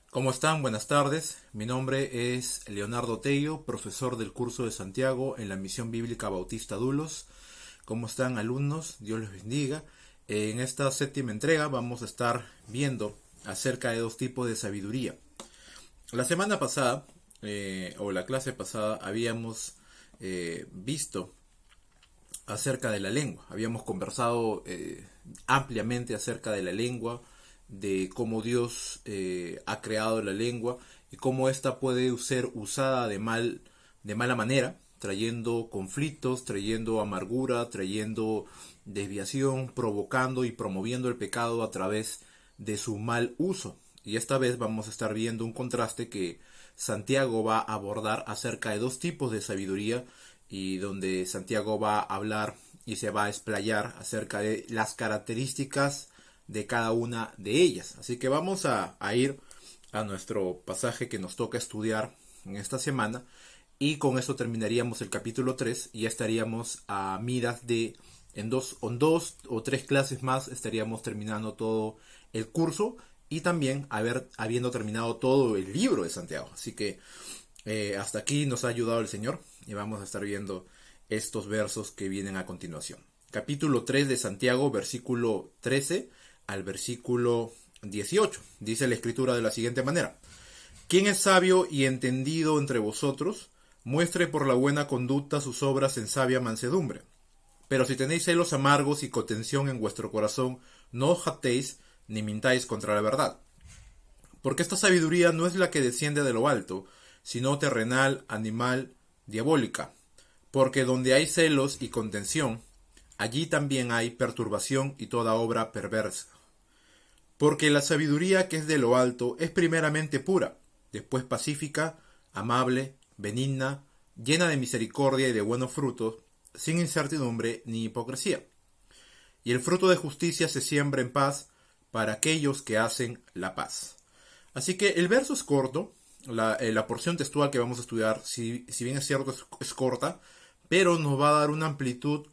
¿Cómo están? Buenas tardes. Mi nombre es Leonardo Tello, profesor del curso de Santiago en la Misión Bíblica Bautista Dulos. ¿Cómo están, alumnos? Dios les bendiga. En esta séptima entrega vamos a estar viendo acerca de dos tipos de sabiduría. La semana pasada, o la clase pasada, habíamos visto acerca de la lengua. Habíamos conversado ampliamente acerca de la lengua, de cómo Dios ha creado la lengua y cómo ésta puede ser usada de mala manera, trayendo conflictos, trayendo amargura, trayendo desviación, provocando y promoviendo el pecado a través de su mal uso. Y esta vez vamos a estar viendo un contraste que Santiago va a abordar acerca de dos tipos de sabiduría, y donde Santiago va a hablar y se va a explayar acerca de las características de cada una de ellas. Así que vamos a ir a nuestro pasaje que nos toca estudiar en esta semana, y con eso terminaríamos el capítulo 3 y ya estaríamos a miras de en dos o tres clases más estaríamos terminando todo el curso y también habiendo terminado todo el libro de Santiago. Así que hasta aquí nos ha ayudado el Señor y vamos a estar viendo estos versos que vienen a continuación. Capítulo 3 de Santiago, versículo 13 al versículo 18. Dice la escritura de la siguiente manera: ¿Quién es sabio y entendido entre vosotros? Muestre por la buena conducta sus obras en sabia mansedumbre. Pero si tenéis celos amargos y contención en vuestro corazón, no os jactéis ni mintáis contra la verdad. Porque esta sabiduría no es la que desciende de lo alto, sino terrenal, animal, diabólica. Porque donde hay celos y contención, allí también hay perturbación y toda obra perversa. Porque la sabiduría que es de lo alto es primeramente pura, después pacífica, amable, benigna, llena de misericordia y de buenos frutos, sin incertidumbre ni hipocresía. Y el fruto de justicia se siembra en paz para aquellos que hacen la paz. Así que el verso es corto, la porción textual que vamos a estudiar, si bien es cierto, es corta, pero nos va a dar una amplitud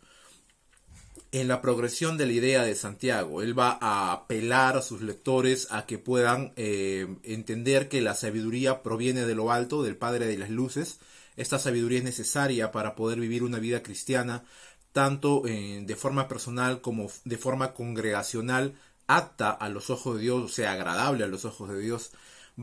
en la progresión de la idea de Santiago. Él va a apelar a sus lectores a que puedan entender que la sabiduría proviene de lo alto, del Padre de las Luces. Esta sabiduría es necesaria para poder vivir una vida cristiana, tanto de forma personal como de forma congregacional, apta a los ojos de Dios, o sea, agradable a los ojos de Dios.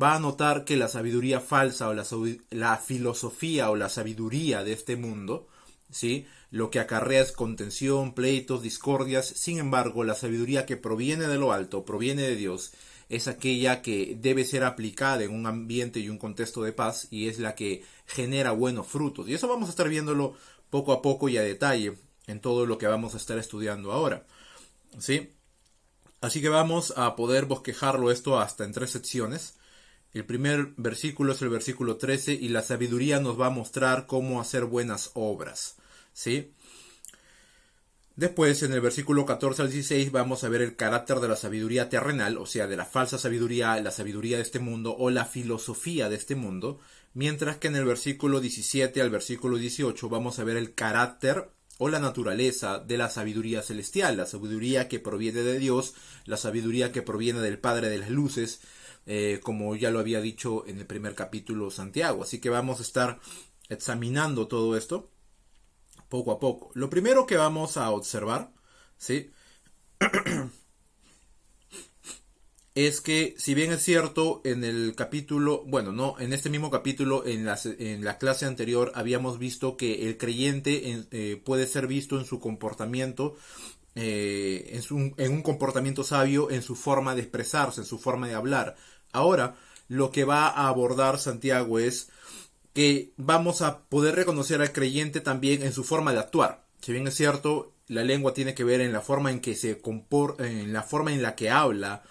Va a notar que la sabiduría falsa o la filosofía o la sabiduría de este mundo, ¿sí?, lo que acarrea es contención, pleitos, discordias. Sin embargo, la sabiduría que proviene de lo alto, proviene de Dios, es aquella que debe ser aplicada en un ambiente y un contexto de paz, y es la que genera buenos frutos. Y eso vamos a estar viéndolo poco a poco y a detalle en todo lo que vamos a estar estudiando ahora, ¿sí? Así que vamos a poder bosquejarlo esto hasta en tres secciones. El primer versículo es el versículo 13, y la sabiduría nos va a mostrar cómo hacer buenas obras, ¿sí? Después, en el versículo 14 al 16, vamos a ver el carácter de la sabiduría terrenal, o sea, de la falsa sabiduría, la sabiduría de este mundo o la filosofía de este mundo, mientras que en el versículo 17 al versículo 18 vamos a ver el carácter o la naturaleza de la sabiduría celestial, la sabiduría que proviene de Dios, la sabiduría que proviene del Padre de las Luces, como ya lo había dicho en el primer capítulo Santiago. Así que vamos a estar examinando todo esto poco a poco. Lo primero que vamos a observar, ¿sí?, es que, si bien es cierto, en el capítulo, bueno, no, en este mismo capítulo, en la clase anterior, habíamos visto que el creyente puede ser visto en su comportamiento, en un comportamiento sabio, en su forma de expresarse, en su forma de hablar. Ahora, lo que va a abordar Santiago es que vamos a poder reconocer al creyente también en su forma de actuar. Si bien es cierto, la lengua tiene que ver en la forma en que se comporta, en la forma en la que habla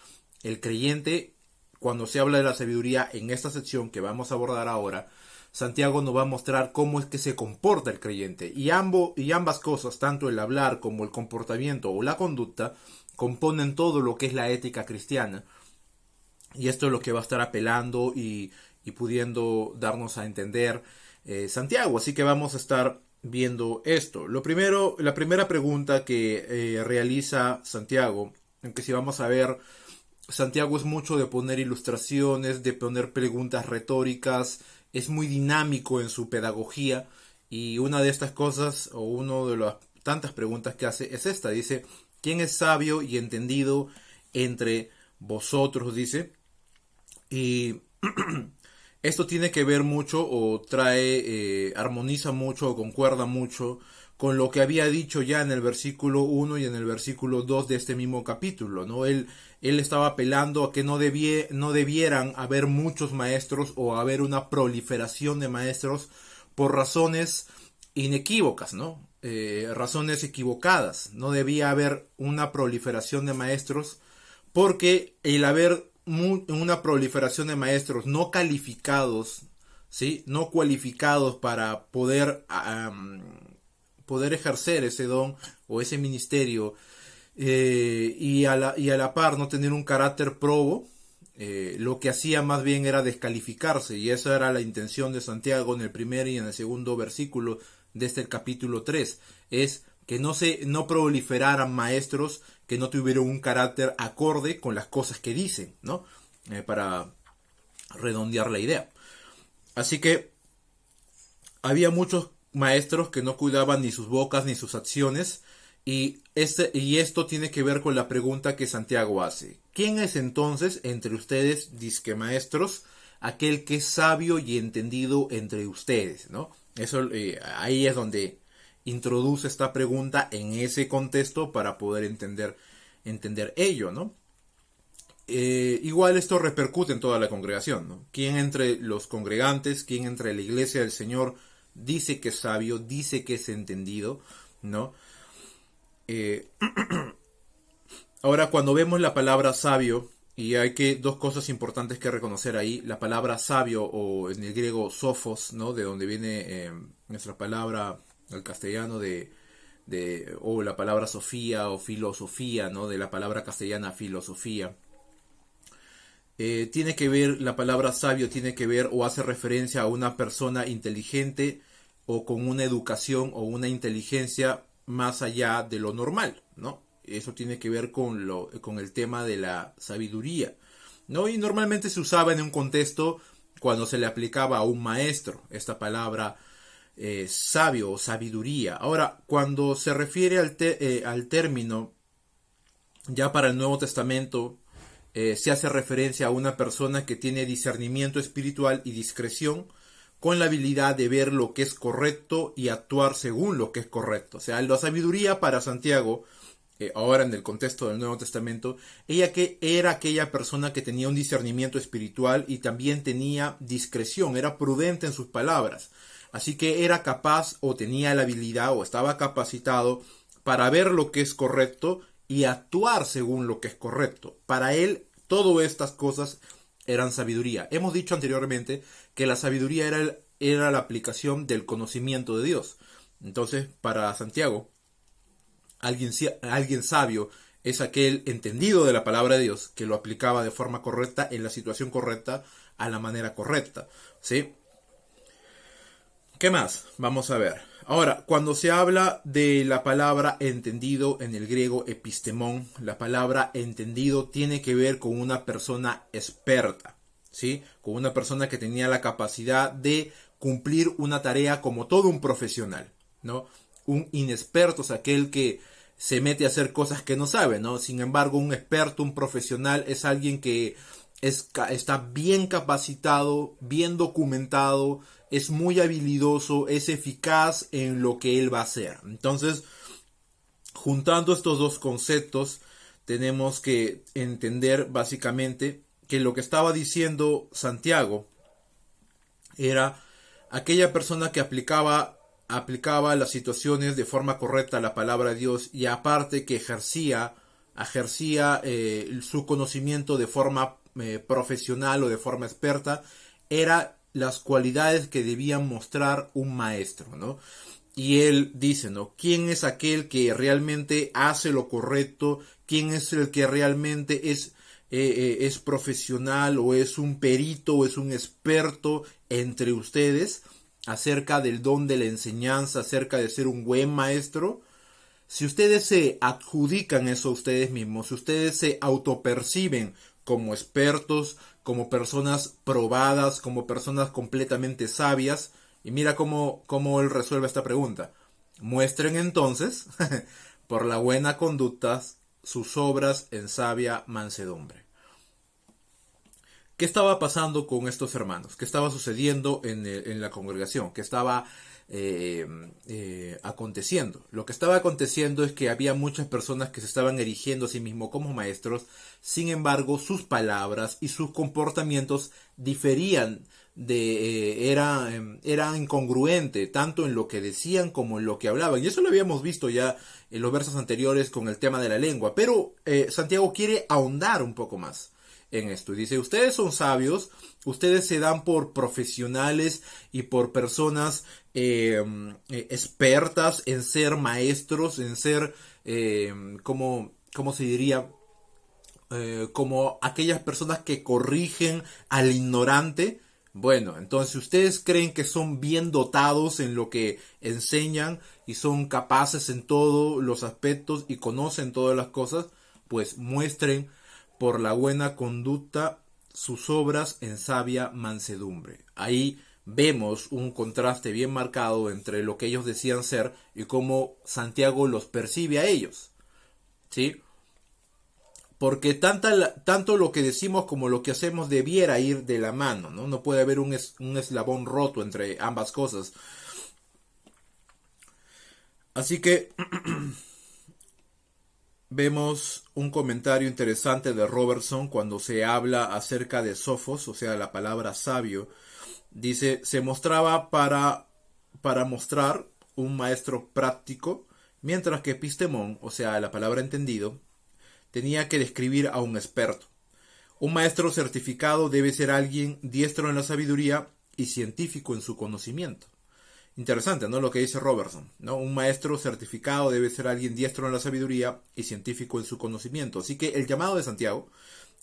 el creyente. Cuando se habla de la sabiduría en esta sección que vamos a abordar ahora, Santiago nos va a mostrar cómo es que se comporta el creyente. Y ambas cosas, tanto el hablar como el comportamiento o la conducta, componen todo lo que es la ética cristiana. Y esto es lo que va a estar apelando y pudiendo darnos a entender Santiago. Así que vamos a estar viendo esto. La primera pregunta que realiza Santiago, en que si vamos a ver Santiago es mucho de poner ilustraciones, de poner preguntas retóricas, es muy dinámico en su pedagogía y una de estas cosas o una de las tantas preguntas que hace es esta, dice, ¿quién es sabio y entendido entre vosotros? Dice, y esto tiene que ver mucho o trae, armoniza mucho o concuerda mucho con lo que había dicho ya en el versículo 1 y en el versículo 2 de este mismo capítulo, ¿no? Él estaba apelando a que no debieran haber muchos maestros o haber una proliferación de maestros por razones inequívocas, ¿no? Razones equivocadas. No debía haber una proliferación de maestros porque el haber una proliferación de maestros no calificados, ¿sí? No cualificados para poder ejercer ese don o ese ministerio y a la par no tener un carácter probo, lo que hacía más bien era descalificarse, y esa era la intención de Santiago en el primer y en el segundo versículo de este capítulo 3, es que no proliferaran maestros que no tuvieran un carácter acorde con las cosas que dicen, ¿no? Para redondear la idea. Así que había muchos maestros que no cuidaban ni sus bocas ni sus acciones, y esto tiene que ver con la pregunta que Santiago hace. ¿Quién es entonces entre ustedes, disque maestros, aquel que es sabio y entendido entre ustedes, ¿no? Eso, ahí es donde introduce esta pregunta en ese contexto para poder entender ello, ¿no? Igual esto repercute en toda la congregación, ¿no? ¿Quién entre los congregantes, quién entre la iglesia del Señor dice que es sabio, dice que es entendido, ¿no? Ahora, cuando vemos la palabra sabio, y hay dos cosas importantes que reconocer ahí, la palabra sabio, o en el griego sofos, ¿no? De donde viene nuestra palabra al castellano o la palabra sofía o filosofía, ¿no? De la palabra castellana filosofía. Tiene que ver, la palabra sabio tiene que ver o hace referencia a una persona inteligente o con una educación o una inteligencia más allá de lo normal, ¿no? Eso tiene que ver con el tema de la sabiduría, ¿no? Y normalmente se usaba en un contexto cuando se le aplicaba a un maestro esta palabra sabio o sabiduría. Ahora, cuando se refiere al término ya para el Nuevo Testamento, se hace referencia a una persona que tiene discernimiento espiritual y discreción con la habilidad de ver lo que es correcto y actuar según lo que es correcto. O sea, la sabiduría para Santiago, ahora en el contexto del Nuevo Testamento, ella que era aquella persona que tenía un discernimiento espiritual y también tenía discreción, era prudente en sus palabras. Así que era capaz o tenía la habilidad o estaba capacitado para ver lo que es correcto y actuar según lo que es correcto. Para él, todas estas cosas eran sabiduría. Hemos dicho anteriormente que la sabiduría era la aplicación del conocimiento de Dios. Entonces, para Santiago, alguien sabio es aquel entendido de la palabra de Dios que lo aplicaba de forma correcta, en la situación correcta, a la manera correcta, ¿sí? ¿Qué más? Vamos a ver. Ahora, cuando se habla de la palabra entendido en el griego epistemón, la palabra entendido tiene que ver con una persona experta, ¿sí? Con una persona que tenía la capacidad de cumplir una tarea como todo un profesional, ¿no? Un inexperto es aquel que se mete a hacer cosas que no sabe, ¿no? Sin embargo, un experto, un profesional es alguien que está bien capacitado, bien documentado, es muy habilidoso, es eficaz en lo que él va a hacer. Entonces, juntando estos dos conceptos, tenemos que entender básicamente que lo que estaba diciendo Santiago era aquella persona que aplicaba las situaciones de forma correcta a la palabra de Dios, y aparte que ejercía su conocimiento de forma profesional o de forma experta, era las cualidades que debía mostrar un maestro, ¿no? Y él dice, ¿no? ¿Quién es aquel que realmente hace lo correcto? ¿Quién es el que realmente es profesional o es un perito o es un experto entre ustedes acerca del don de la enseñanza, acerca de ser un buen maestro? Si ustedes se adjudican eso a ustedes mismos, si ustedes se autoperciben como expertos, como personas probadas, como personas completamente sabias. Y mira cómo él resuelve esta pregunta. Muestren entonces, por la buena conducta, sus obras en sabia mansedumbre. ¿Qué estaba pasando con estos hermanos? ¿Qué estaba sucediendo en la congregación? ¿Qué estaba aconteciendo? Lo que estaba aconteciendo es que había muchas personas que se estaban erigiendo a sí mismos como maestros. Sin embargo, sus palabras y sus comportamientos diferían era incongruente tanto en lo que decían como en lo que hablaban. Y eso lo habíamos visto ya en los versos anteriores con el tema de la lengua. Pero Santiago quiere ahondar un poco más en esto. Y dice, ustedes son sabios, ustedes se dan por profesionales y por personas expertas en ser maestros, en ser, ¿cómo se diría? Como aquellas personas que corrigen al ignorante. Bueno, entonces ustedes creen que son bien dotados en lo que enseñan y son capaces en todos los aspectos y conocen todas las cosas, pues muestren por la buena conducta sus obras en sabia mansedumbre. Ahí vemos un contraste bien marcado entre lo que ellos decían ser y cómo Santiago los percibe a ellos, ¿sí? Porque tanto lo que decimos como lo que hacemos debiera ir de la mano, ¿no? No puede haber un eslabón roto entre ambas cosas. Así que vemos un comentario interesante de Robertson cuando se habla acerca de Sofos, o sea, la palabra sabio. Dice, se mostraba para mostrar un maestro práctico, mientras que epistemón, o sea, la palabra entendido, tenía que describir a un experto. Un maestro certificado debe ser alguien diestro en la sabiduría y científico en su conocimiento. Interesante, ¿no? Lo que dice Robertson, ¿no? Un maestro certificado debe ser alguien diestro en la sabiduría y científico en su conocimiento. Así que el llamado de Santiago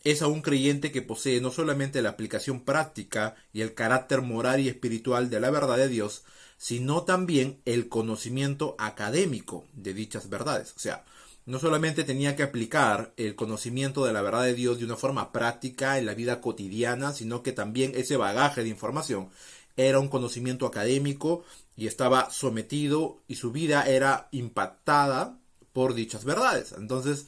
es a un creyente que posee no solamente la aplicación práctica y el carácter moral y espiritual de la verdad de Dios, sino también el conocimiento académico de dichas verdades. O sea, no solamente tenía que aplicar el conocimiento de la verdad de Dios de una forma práctica en la vida cotidiana, sino que también ese bagaje de información era un conocimiento académico y estaba sometido y su vida era impactada por dichas verdades. Entonces,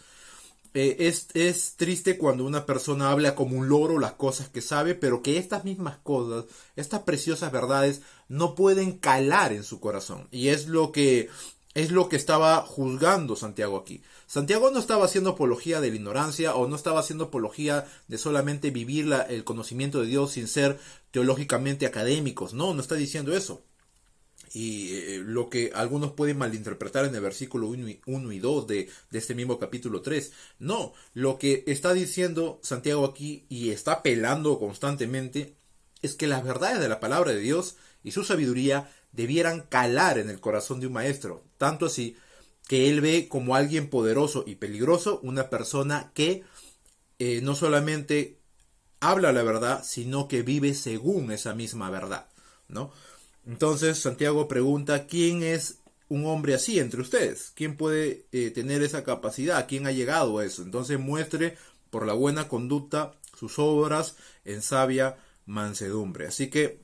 es triste cuando una persona habla como un loro las cosas que sabe, pero que estas mismas cosas, estas preciosas verdades, no pueden calar en su corazón. Y es lo que estaba juzgando Santiago aquí. Santiago no estaba haciendo apología de la ignorancia o no estaba haciendo apología de solamente vivir el conocimiento de Dios sin ser teológicamente académicos. No está diciendo eso. Y lo que algunos pueden malinterpretar en el versículo 1 y 2 de este mismo capítulo 3. No, lo que está diciendo Santiago aquí y está apelando constantemente es que las verdades de la palabra de Dios y su sabiduría debieran calar en el corazón de un maestro. Tanto así que él ve como alguien poderoso y peligroso una persona que no solamente habla la verdad, sino que vive según esa misma verdad, ¿no? Entonces Santiago pregunta, ¿quién es un hombre así entre ustedes? ¿Quién puede tener esa capacidad? ¿Quién ha llegado a eso? Entonces muestre por la buena conducta sus obras en sabia mansedumbre. Así que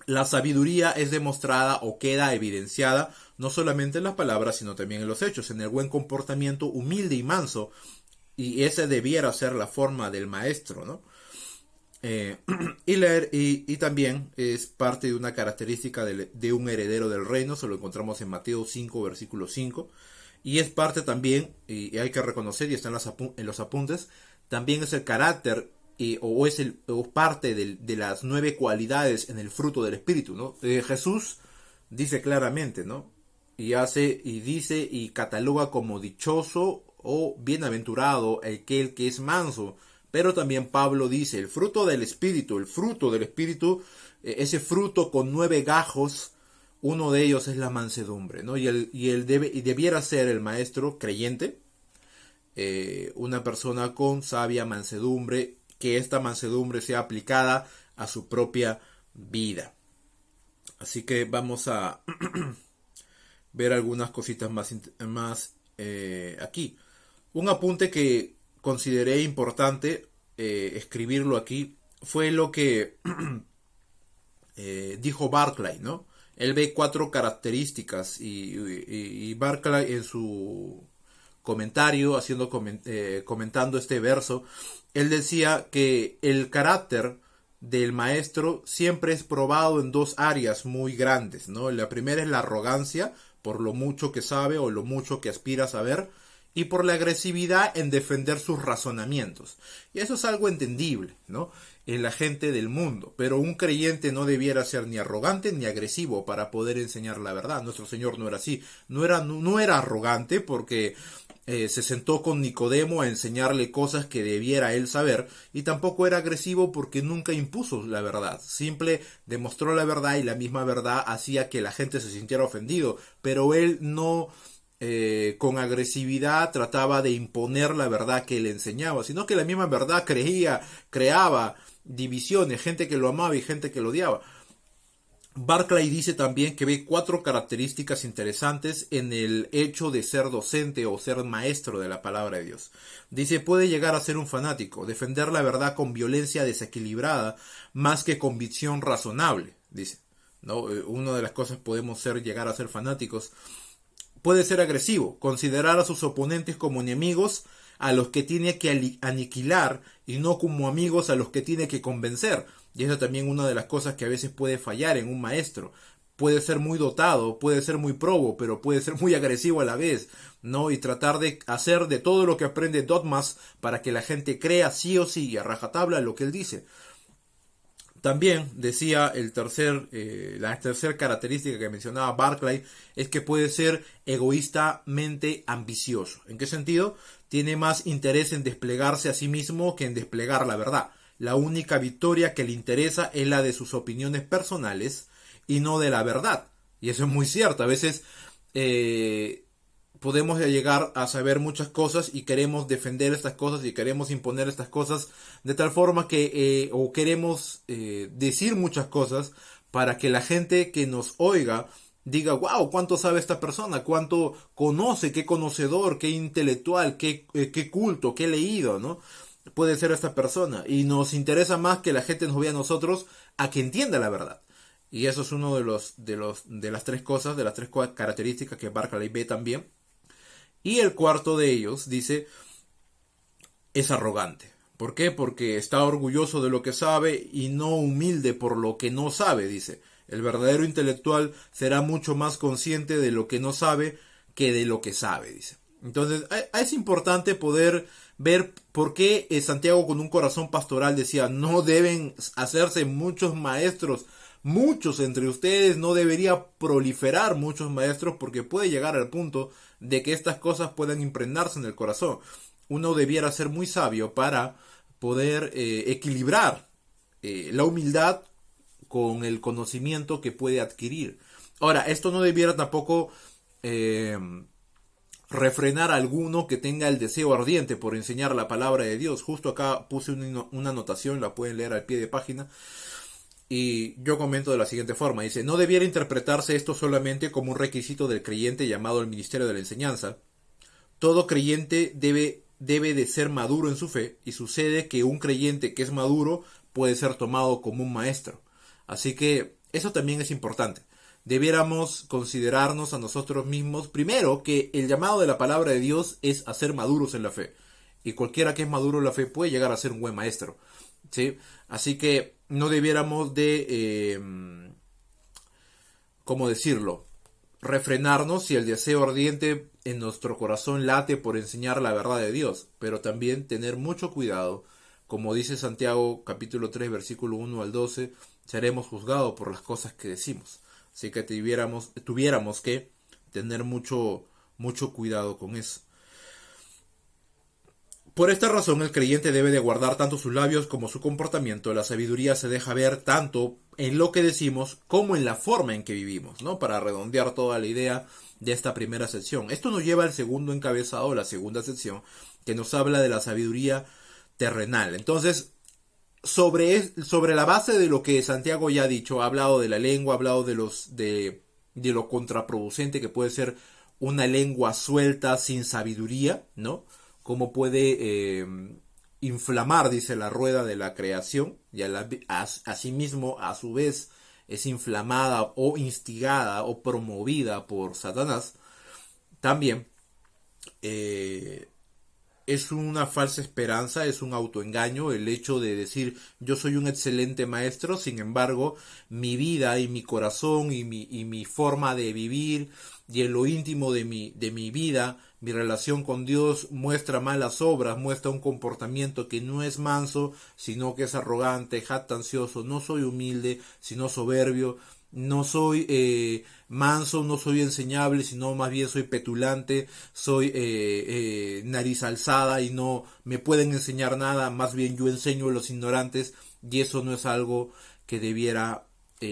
la sabiduría es demostrada o queda evidenciada no solamente en las palabras, sino también en los hechos, en el buen comportamiento humilde y manso. Y esa debiera ser la forma del maestro, ¿no? Y también es parte de una característica de un heredero del reino, se lo encontramos en Mateo 5, versículo 5, y es parte también, y hay que reconocer, y está en los apuntes, también es el carácter, o parte de las 9 cualidades en el fruto del Espíritu, ¿no? Jesús dice claramente, ¿no? Y dice y cataloga como dichoso o bienaventurado aquel que es manso. Pero también Pablo dice, el fruto del Espíritu, ese fruto con 9 gajos, uno de ellos es la mansedumbre, ¿no? Y debiera ser el maestro creyente, una persona con sabia mansedumbre, que esta mansedumbre sea aplicada a su propia vida. Así que vamos a ver algunas cositas más aquí. Un apunte que consideré importante escribirlo aquí, fue lo que dijo Barclay, ¿no? Él ve 4 características y Barclay en su comentario, comentando este verso, él decía que el carácter del maestro siempre es probado en 2 áreas muy grandes, ¿no? La primera es la arrogancia, por lo mucho que sabe o lo mucho que aspira a saber, y por la agresividad en defender sus razonamientos. Y eso es algo entendible, ¿no? En la gente del mundo. Pero un creyente no debiera ser ni arrogante ni agresivo para poder enseñar la verdad. Nuestro Señor no era así. No era arrogante porque se sentó con Nicodemo a enseñarle cosas que debiera él saber, y tampoco era agresivo porque nunca impuso la verdad. Simple demostró la verdad y la misma verdad hacía que la gente se sintiera ofendido. Pero él no con agresividad trataba de imponer la verdad que él enseñaba, sino que la misma verdad creaba divisiones, gente que lo amaba y gente que lo odiaba. Barclay dice también que ve 4 características interesantes en el hecho de ser docente o ser maestro de la palabra de Dios. Dice, puede llegar a ser un fanático, defender la verdad con violencia desequilibrada más que convicción razonable, dice. ¿No? Una de las cosas podemos llegar a ser fanáticos. Puede ser agresivo, considerar a sus oponentes como enemigos a los que tiene que aniquilar y no como amigos a los que tiene que convencer. Y eso también es una de las cosas que a veces puede fallar en un maestro. Puede ser muy dotado, puede ser muy probo, pero puede ser muy agresivo a la vez, ¿no? Y tratar de hacer de todo lo que aprende dogmas para que la gente crea sí o sí y a rajatabla lo que él dice. También decía la tercera característica que mencionaba Barclay es que puede ser egoístamente ambicioso. ¿En qué sentido? Tiene más interés en desplegarse a sí mismo que en desplegar la verdad. La única victoria que le interesa es la de sus opiniones personales y no de la verdad. Y eso es muy cierto. A veces podemos llegar a saber muchas cosas y queremos defender estas cosas y queremos imponer estas cosas de tal forma que o queremos decir muchas cosas para que la gente que nos oiga diga, wow, cuánto sabe esta persona, cuánto conoce, qué conocedor, qué intelectual, qué culto, qué leído, ¿no? Puede ser esta persona. Y nos interesa más que la gente nos vea a nosotros a que entienda la verdad. Y eso es uno de las 3 cosas, de las 3 características que Barclay ve también. Y el cuarto de ellos, dice, es arrogante. ¿Por qué? Porque está orgulloso de lo que sabe y no humilde por lo que no sabe, dice. El verdadero intelectual será mucho más consciente de lo que no sabe que de lo que sabe, dice. Entonces, es importante poder ver por qué Santiago con un corazón pastoral decía, no deben hacerse muchos maestros, muchos entre ustedes, no debería proliferar muchos maestros porque puede llegar al punto de que estas cosas puedan impregnarse en el corazón. Uno debiera ser muy sabio para poder equilibrar la humildad con el conocimiento que puede adquirir. Ahora, esto no debiera tampoco refrenar a alguno que tenga el deseo ardiente por enseñar la palabra de Dios. Justo acá puse una anotación, la pueden leer al pie de página. Y yo comento de la siguiente forma. Dice, no debiera interpretarse esto solamente como un requisito del creyente llamado al ministerio de la enseñanza. Todo creyente debe de ser maduro en su fe, y sucede que un creyente que es maduro puede ser tomado como un maestro. Así que eso también es importante. Debiéramos considerarnos a nosotros mismos, primero, que el llamado de la palabra de Dios es a ser maduros en la fe. Y cualquiera que es maduro en la fe puede llegar a ser un buen maestro, ¿sí? Así que no debiéramos de, ¿cómo decirlo?, refrenarnos si el deseo ardiente en nuestro corazón late por enseñar la verdad de Dios, pero también tener mucho cuidado. Como dice Santiago capítulo 3 versículo 1 al 12, seremos juzgados por las cosas que decimos. Así que tuviéramos que tener mucho cuidado con eso. Por esta razón el creyente debe de guardar tanto sus labios como su comportamiento. La sabiduría se deja ver tanto en lo que decimos como en la forma en que vivimos, ¿no? Para redondear toda la idea de esta primera sección. Esto nos lleva al segundo encabezado, la segunda sección, que nos habla de la sabiduría terrenal. Entonces, sobre la base de lo que Santiago ya ha dicho, ha hablado de la lengua, ha hablado de lo contraproducente que puede ser una lengua suelta sin sabiduría, ¿no? Cómo puede inflamar, dice, la rueda de la creación, y asimismo, a su vez, es inflamada o instigada o promovida por Satanás, también es una falsa esperanza, es un autoengaño el hecho de decir yo soy un excelente maestro, sin embargo mi vida y mi corazón y mi forma de vivir y en lo íntimo de mi vida, mi relación con Dios muestra malas obras, muestra un comportamiento que no es manso, sino que es arrogante, jactancioso, no soy humilde, sino soberbio, no soy manso, no soy enseñable, sino más bien soy petulante, soy nariz alzada y no me pueden enseñar nada, más bien yo enseño a los ignorantes, y eso no es algo que debiera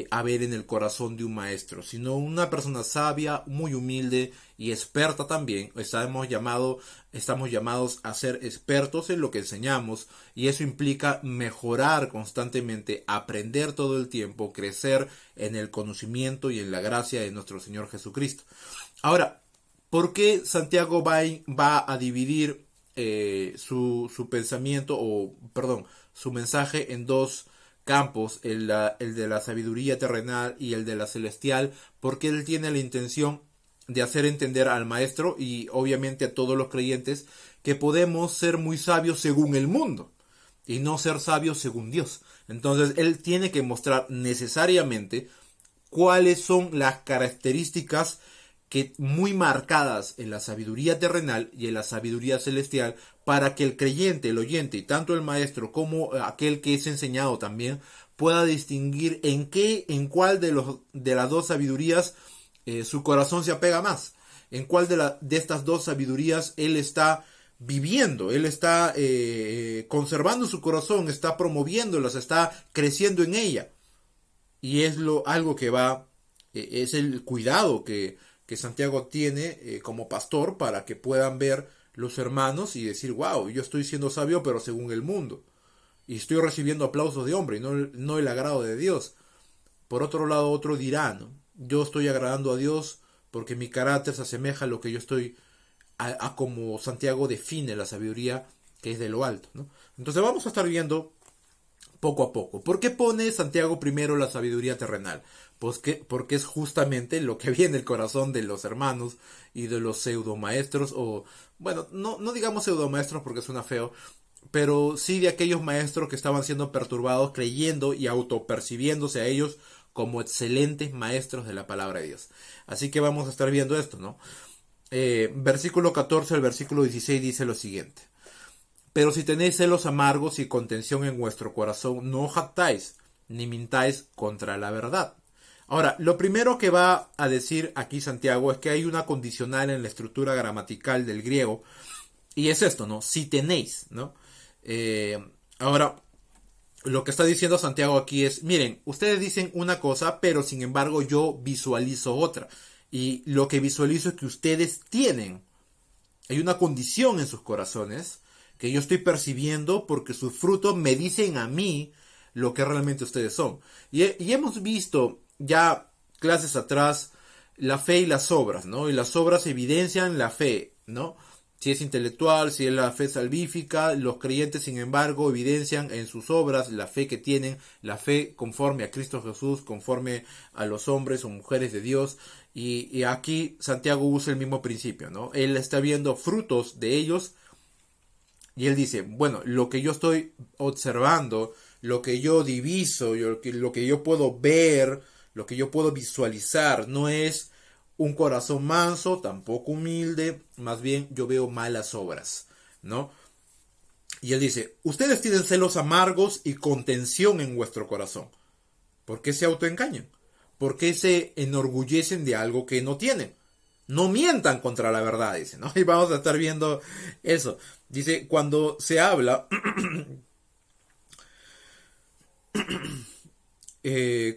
haber en el corazón de un maestro, sino una persona sabia, muy humilde y experta también. Estamos llamados a ser expertos en lo que enseñamos, y eso implica mejorar constantemente, aprender todo el tiempo, crecer en el conocimiento y en la gracia de nuestro Señor Jesucristo. Ahora, ¿por qué Santiago va a dividir su pensamiento, o perdón, su mensaje en dos campos, el de la sabiduría terrenal y el de la celestial? Porque él tiene la intención de hacer entender al maestro y obviamente a todos los creyentes que podemos ser muy sabios según el mundo y no ser sabios según Dios. Entonces él tiene que mostrar necesariamente cuáles son las características que muy marcadas en la sabiduría terrenal y en la sabiduría celestial, para que el creyente, el oyente, y tanto el maestro como aquel que es enseñado también, pueda distinguir en cuál de las dos sabidurías su corazón se apega más, en cuál de estas dos sabidurías él está viviendo, él está conservando su corazón, está promoviéndolas, está creciendo en ella. Y es algo que es el cuidado que Santiago tiene como pastor, para que puedan ver los hermanos y decir, wow, yo estoy siendo sabio pero según el mundo, y estoy recibiendo aplausos de hombre y no el agrado de Dios. Por otro lado, otro dirá, ¿no? Yo estoy agradando a Dios porque mi carácter se asemeja a lo que yo estoy, a como Santiago define la sabiduría que es de lo alto, ¿no? Entonces vamos a estar viendo poco a poco. ¿Por qué pone Santiago primero la sabiduría terrenal? Pues porque es justamente lo que viene el corazón de los hermanos y de los pseudomaestros, o bueno, no digamos pseudomaestros porque suena feo, pero sí de aquellos maestros que estaban siendo perturbados, creyendo y autopercibiéndose a ellos como excelentes maestros de la palabra de Dios. Así que vamos a estar viendo esto, ¿no? Versículo 14 al versículo 16 dice lo siguiente: pero si tenéis celos amargos y contención en vuestro corazón, no jactáis, ni mintáis contra la verdad. Ahora, lo primero que va a decir aquí Santiago es que hay una condicional en la estructura gramatical del griego, y es esto, ¿no? Si tenéis, ¿no? Ahora, lo que está diciendo Santiago aquí es, miren, ustedes dicen una cosa, pero sin embargo yo visualizo otra. Y lo que visualizo es que ustedes tienen. Hay una condición en sus corazones que yo estoy percibiendo, porque sus frutos me dicen a mí lo que realmente ustedes son. Y hemos visto ya clases atrás la fe y las obras, ¿no? Y las obras evidencian la fe, ¿no? Si es intelectual, si es la fe salvífica, los creyentes, sin embargo, evidencian en sus obras la fe que tienen, la fe conforme a Cristo Jesús, conforme a los hombres o mujeres de Dios. Y aquí Santiago usa el mismo principio, ¿no? Él está viendo frutos de ellos, y él dice, bueno, lo que yo estoy observando, lo que yo diviso, lo que yo puedo ver, lo que yo puedo visualizar, no es un corazón manso, tampoco humilde, más bien yo veo malas obras, ¿no? Y él dice, ustedes tienen celos amargos y contención en vuestro corazón. ¿Por qué se autoengañan? ¿Por qué se enorgullecen de algo que no tienen? No mientan contra la verdad, dice, ¿no? Y vamos a estar viendo eso. Dice, cuando se habla,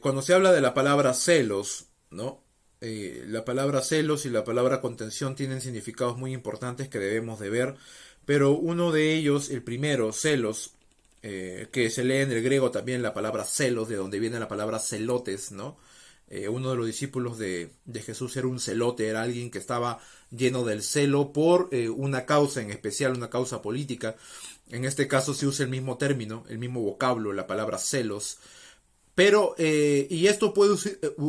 cuando se habla de la palabra celos, ¿no? La palabra celos y la palabra contención tienen significados muy importantes que debemos de ver, pero uno de ellos, el primero, celos, que se lee en el griego también la palabra celos, de donde viene la palabra celotes, ¿no? Uno de los discípulos de Jesús era un celote, era alguien que estaba lleno del celo por una causa en especial, una causa política. En este caso se usa el mismo término, el mismo vocablo, la palabra celos. Pero, y esto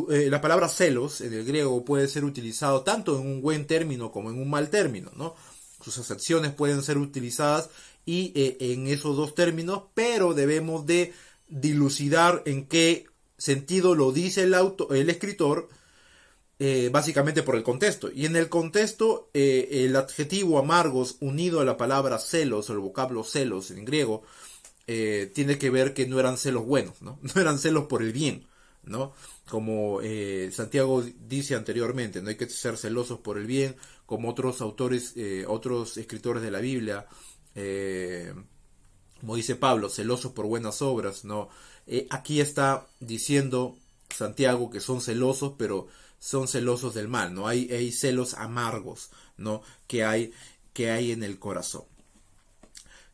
la palabra celos en el griego puede ser utilizado tanto en un buen término como en un mal término, ¿no? Sus acepciones pueden ser utilizadas y en esos dos términos, pero debemos de dilucidar en qué sentido lo dice el escritor, básicamente por el contexto. Y en el contexto, el adjetivo amargos unido a la palabra celos, o el vocablo celos en griego, tiene que ver que no eran celos buenos, ¿no? No eran celos por el bien, ¿no? Como Santiago dice anteriormente, no hay que ser celosos por el bien, como otros autores, otros escritores de la Biblia, como dice Pablo, celosos por buenas obras, ¿no? Aquí está diciendo Santiago que son celosos, pero son celosos del mal, ¿no? Hay celos amargos, ¿no? Que hay en el corazón.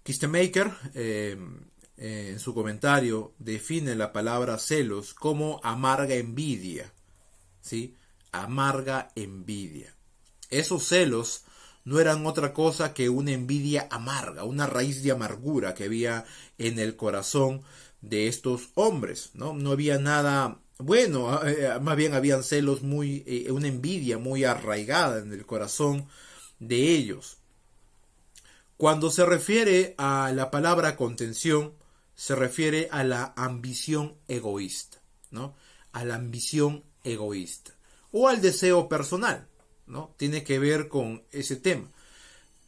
Kistemaker, en su comentario, define la palabra celos como amarga envidia, ¿sí? Amarga envidia. Esos celos no eran otra cosa que una envidia amarga, una raíz de amargura que había en el corazón de estos hombres, ¿no? No había nada bueno, más bien habían celos una envidia muy arraigada en el corazón de ellos. Cuando se refiere a la palabra contención, se refiere a la ambición egoísta, ¿no? A la ambición egoísta o al deseo personal, ¿no? Tiene que ver con ese tema.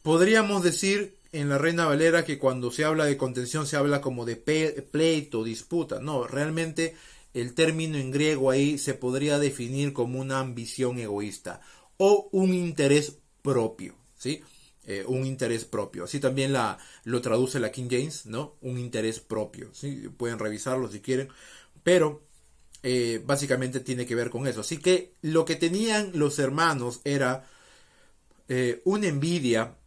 Podríamos decir en la Reina Valera que cuando se habla de contención se habla como de pleito, disputa. No, realmente el término en griego ahí se podría definir como una ambición egoísta o un interés propio, ¿sí? Un interés propio. Así también lo traduce la King James, ¿no? Un interés propio, ¿sí? Pueden revisarlo si quieren, pero básicamente tiene que ver con eso. Así que lo que tenían los hermanos era una envidia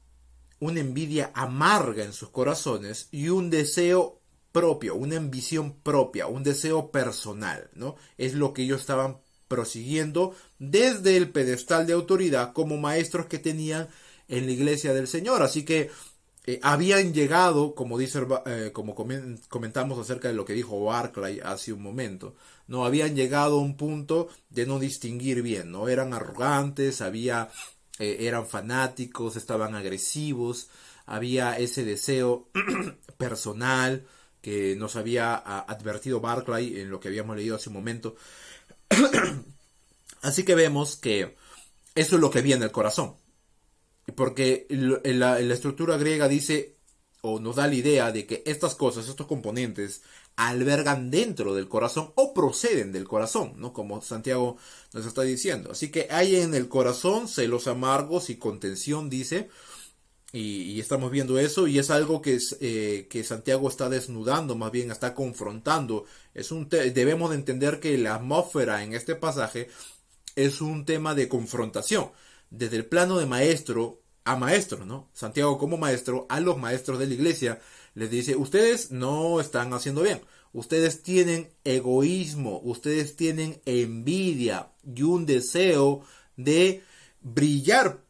amarga en sus corazones y un deseo propio, una ambición propia, un deseo personal, ¿no? Es lo que ellos estaban prosiguiendo desde el pedestal de autoridad como maestros que tenían en la iglesia del Señor. Así que habían llegado, como dice, como comentamos acerca de lo que dijo Barclay hace un momento, no habían llegado a un punto de no distinguir bien, no eran arrogantes, eran fanáticos, estaban agresivos, había ese deseo personal que nos había advertido Barclay en lo que habíamos leído hace un momento. Así que vemos que eso es lo que había en el corazón. Porque la estructura griega dice, o nos da la idea de que estas cosas, estos componentes, albergan dentro del corazón o proceden del corazón, ¿no? Como Santiago nos está diciendo. Así que hay en el corazón celos amargos y contención, dice, y estamos viendo eso, y es algo que Santiago está desnudando, más bien está confrontando. Debemos de entender que la atmósfera en este pasaje es un tema de confrontación. Desde el plano de maestro a maestro, ¿no? Santiago como maestro a los maestros de la iglesia les dice, ustedes no están haciendo bien, ustedes tienen egoísmo, ustedes tienen envidia y un deseo de brillar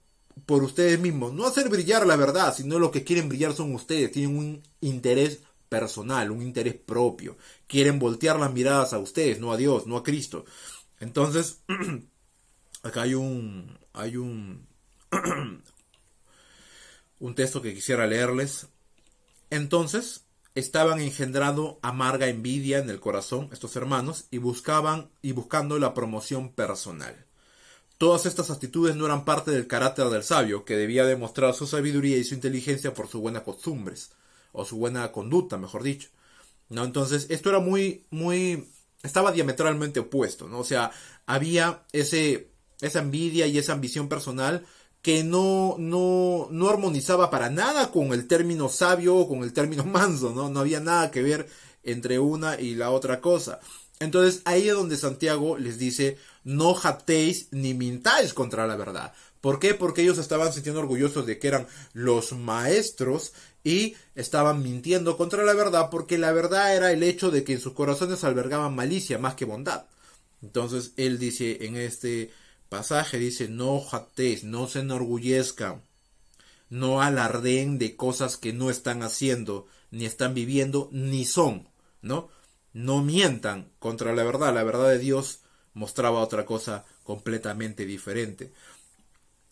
por ustedes mismos, no hacer brillar la verdad, sino lo que quieren brillar son ustedes, tienen un interés personal, un interés propio, quieren voltear las miradas a ustedes, no a Dios, no a Cristo. Entonces, acá hay un texto que quisiera leerles. Entonces, estaban engendrando amarga envidia en el corazón estos hermanos y buscando la promoción personal. Todas estas actitudes no eran parte del carácter del sabio, que debía demostrar su sabiduría y su inteligencia por sus buenas costumbres, o su buena conducta, mejor dicho, ¿no? Entonces, esto era estaba diametralmente opuesto, ¿no? O sea, había esa envidia y esa ambición personal que no armonizaba para nada con el término sabio o con el término manso, ¿no? No había nada que ver entre una y la otra cosa. Entonces ahí es donde Santiago les dice, no jactéis ni mintáis contra la verdad. ¿Por qué? Porque ellos estaban sintiendo orgullosos de que eran los maestros y estaban mintiendo contra la verdad, porque la verdad era el hecho de que en sus corazones albergaban malicia más que bondad. Entonces él dice en este pasaje, dice, no jactéis, no se enorgullezcan, No alardeen de cosas que no están haciendo, ni están viviendo, ni son, ¿no? No mientan contra la verdad. La verdad de Dios mostraba otra cosa completamente diferente.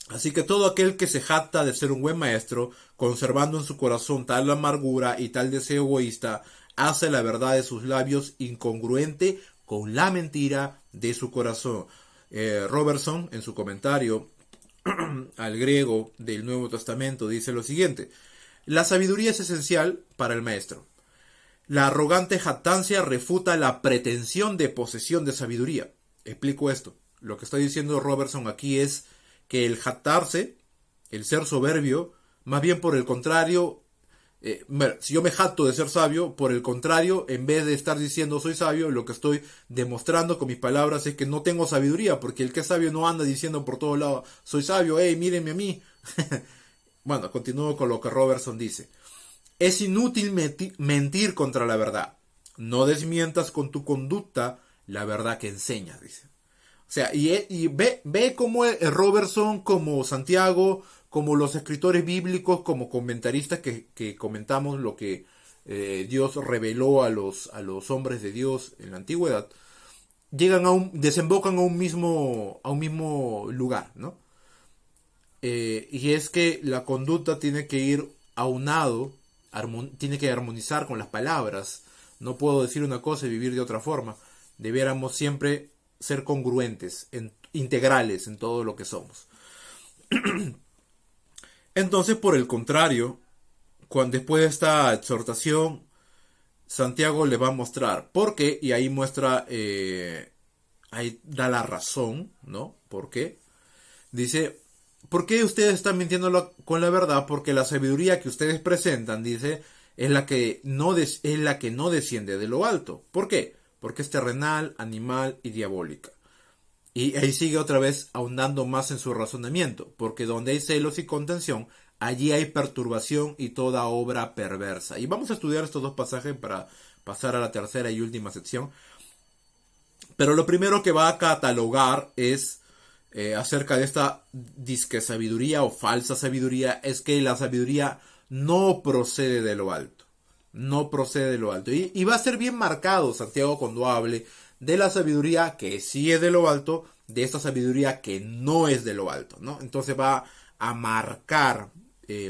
Así que todo aquel que se jacta de ser un buen maestro, conservando en su corazón tal amargura y tal deseo egoísta, hace la verdad de sus labios incongruente con la mentira de su corazón. Robertson, en su comentario al griego del Nuevo Testamento, dice lo siguiente: la sabiduría es esencial para el maestro. La arrogante jactancia refuta la pretensión de posesión de sabiduría. Explico esto. Lo que está diciendo Robertson aquí es que el jactarse, el ser soberbio, más bien por el contrario, si yo me jacto de ser sabio, por el contrario, en vez de estar diciendo soy sabio, lo que estoy demostrando con mis palabras es que no tengo sabiduría, porque el que es sabio no anda diciendo por todos lados soy sabio, hey, mírenme a mí. Bueno, continúo con lo que Robertson dice. Es inútil mentir contra la verdad. No desmientas con tu conducta la verdad que enseñas, dice. O sea, y ve cómo Robertson, como Santiago, como los escritores bíblicos, como comentaristas que comentamos lo que Dios reveló a los hombres de Dios en la antigüedad, desembocan a un mismo lugar, ¿no? Y es que la conducta tiene que ir aunado, tiene que armonizar con las palabras. No puedo decir una cosa y vivir de otra forma. Debiéramos siempre ser congruentes, integrales en todo lo que somos. Entonces, por el contrario, cuando después de esta exhortación, Santiago le va a mostrar por qué, y ahí muestra, ahí da la razón, ¿no? ¿Por qué? Dice, ¿por qué ustedes están mintiendo con la verdad? Porque la sabiduría que ustedes presentan, dice, es la que no desciende de lo alto. ¿Por qué? Porque es terrenal, animal y diabólica. Y ahí sigue otra vez ahondando más en su razonamiento, porque donde hay celos y contención, allí hay perturbación y toda obra perversa. Y vamos a estudiar estos dos pasajes para pasar a la tercera y última sección. Pero lo primero que va a catalogar es acerca de esta disque sabiduría o falsa sabiduría, es que la sabiduría no procede de lo alto. No procede de lo alto. Y va a ser bien marcado Santiago cuando hable de la sabiduría que sí es de lo alto, de esta sabiduría que no es de lo alto, ¿no? Entonces va a marcar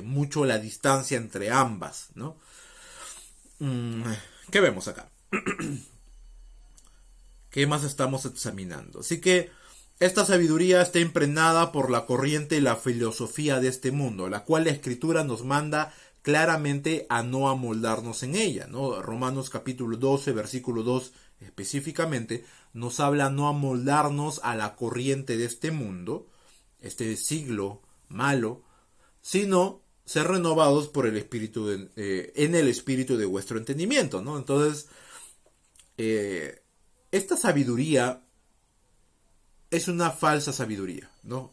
mucho la distancia entre ambas, ¿no? ¿Qué vemos acá? ¿Qué más estamos examinando? Así que esta sabiduría está impregnada por la corriente y la filosofía de este mundo, la cual la Escritura nos manda claramente a no amoldarnos en ella, ¿no? Romanos capítulo 12, versículo 2 específicamente, nos habla no amoldarnos a la corriente de este mundo, este siglo malo, sino ser renovados por el espíritu en el espíritu de vuestro entendimiento, ¿no? Entonces, esta sabiduría es una falsa sabiduría, ¿no?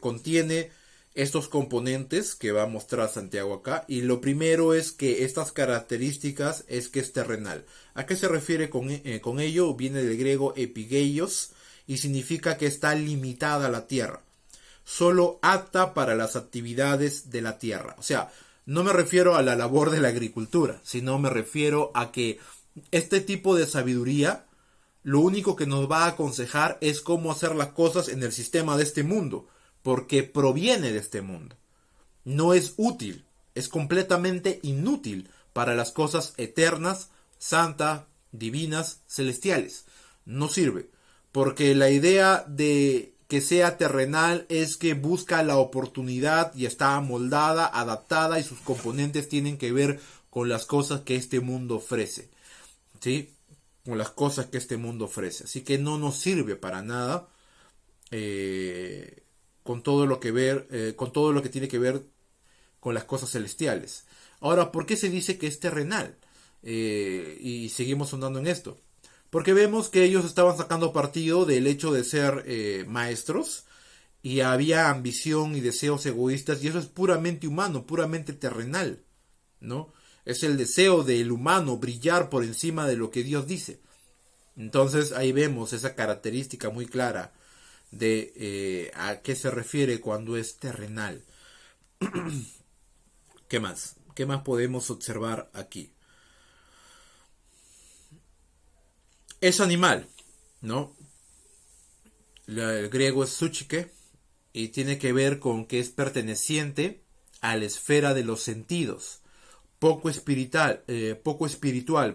Contiene estos componentes que va a mostrar Santiago acá, y lo primero es que estas características es que es terrenal. ¿A qué se refiere con ello? Viene del griego epigeios y significa que está limitada a la tierra, solo apta para las actividades de la tierra. O sea, no me refiero a la labor de la agricultura, sino me refiero a que este tipo de sabiduría lo único que nos va a aconsejar es cómo hacer las cosas en el sistema de este mundo, porque proviene de este mundo. No es útil, es completamente inútil para las cosas eternas, santas, divinas, celestiales. No sirve, porque la idea de que sea terrenal es que busca la oportunidad y está amoldada, adaptada, y sus componentes tienen que ver con las cosas que este mundo ofrece, ¿sí? Con las cosas que este mundo ofrece. Así que no nos sirve para nada con todo lo que tiene que ver con las cosas celestiales. Ahora, ¿por qué se dice que es terrenal? Y seguimos andando en esto. Porque vemos que ellos estaban sacando partido del hecho de ser maestros, y había ambición y deseos egoístas, y eso es puramente humano, puramente terrenal, ¿no? Es el deseo del humano brillar por encima de lo que Dios dice. Entonces ahí vemos esa característica muy clara de a qué se refiere cuando es terrenal. ¿Qué más? ¿Qué más podemos observar aquí? Es animal, ¿no? El griego es psyche y tiene que ver con que es perteneciente a la esfera de los sentidos, poco espiritual,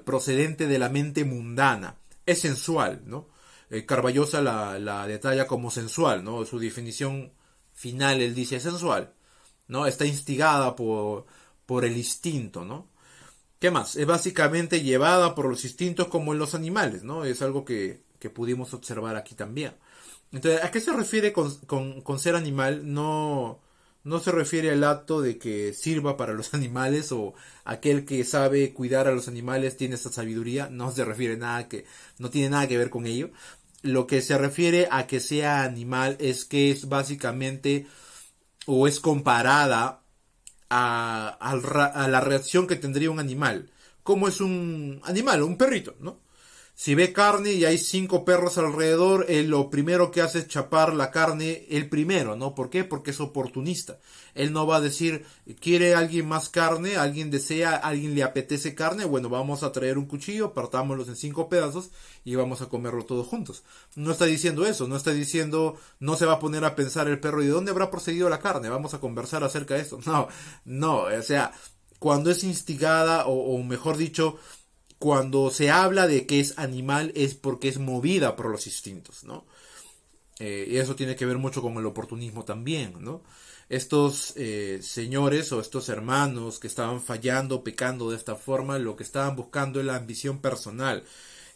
procedente de la mente mundana, es sensual, ¿no? Carballosa la detalla como sensual, ¿no? Su definición final, él dice, es sensual, ¿no? Está instigada por el instinto, ¿no? ¿Qué más? Es básicamente llevada por los instintos como en los animales, ¿no? Es algo que pudimos observar aquí también. Entonces, ¿a qué se refiere con ser animal? No se refiere al acto de que sirva para los animales o aquel que sabe cuidar a los animales tiene esa sabiduría. No se refiere nada que, no tiene nada que ver con ello. Lo que se refiere a que sea animal es que es básicamente o es comparada a la reacción que tendría un animal. ¿Cómo es un animal? Un perrito, ¿no? Si ve carne y hay 5 perros alrededor, él lo primero que hace es chapar la carne el primero, ¿no? ¿Por qué? Porque es oportunista. Él no va a decir, ¿quiere alguien más carne? ¿Alguien desea? ¿Alguien le apetece carne? Bueno, vamos a traer un cuchillo, partámoslos en 5 pedazos y vamos a comerlo todos juntos. No está diciendo eso, no está diciendo, no se va a poner a pensar el perro, ¿y de dónde habrá procedido la carne? Vamos a conversar acerca de esto. No, o sea, cuando es instigada, o mejor dicho, cuando se habla de que es animal es porque es movida por los instintos, ¿no? Y eso tiene que ver mucho con el oportunismo también, ¿no? Estos señores o estos hermanos que estaban fallando, pecando de esta forma, lo que estaban buscando es la ambición personal.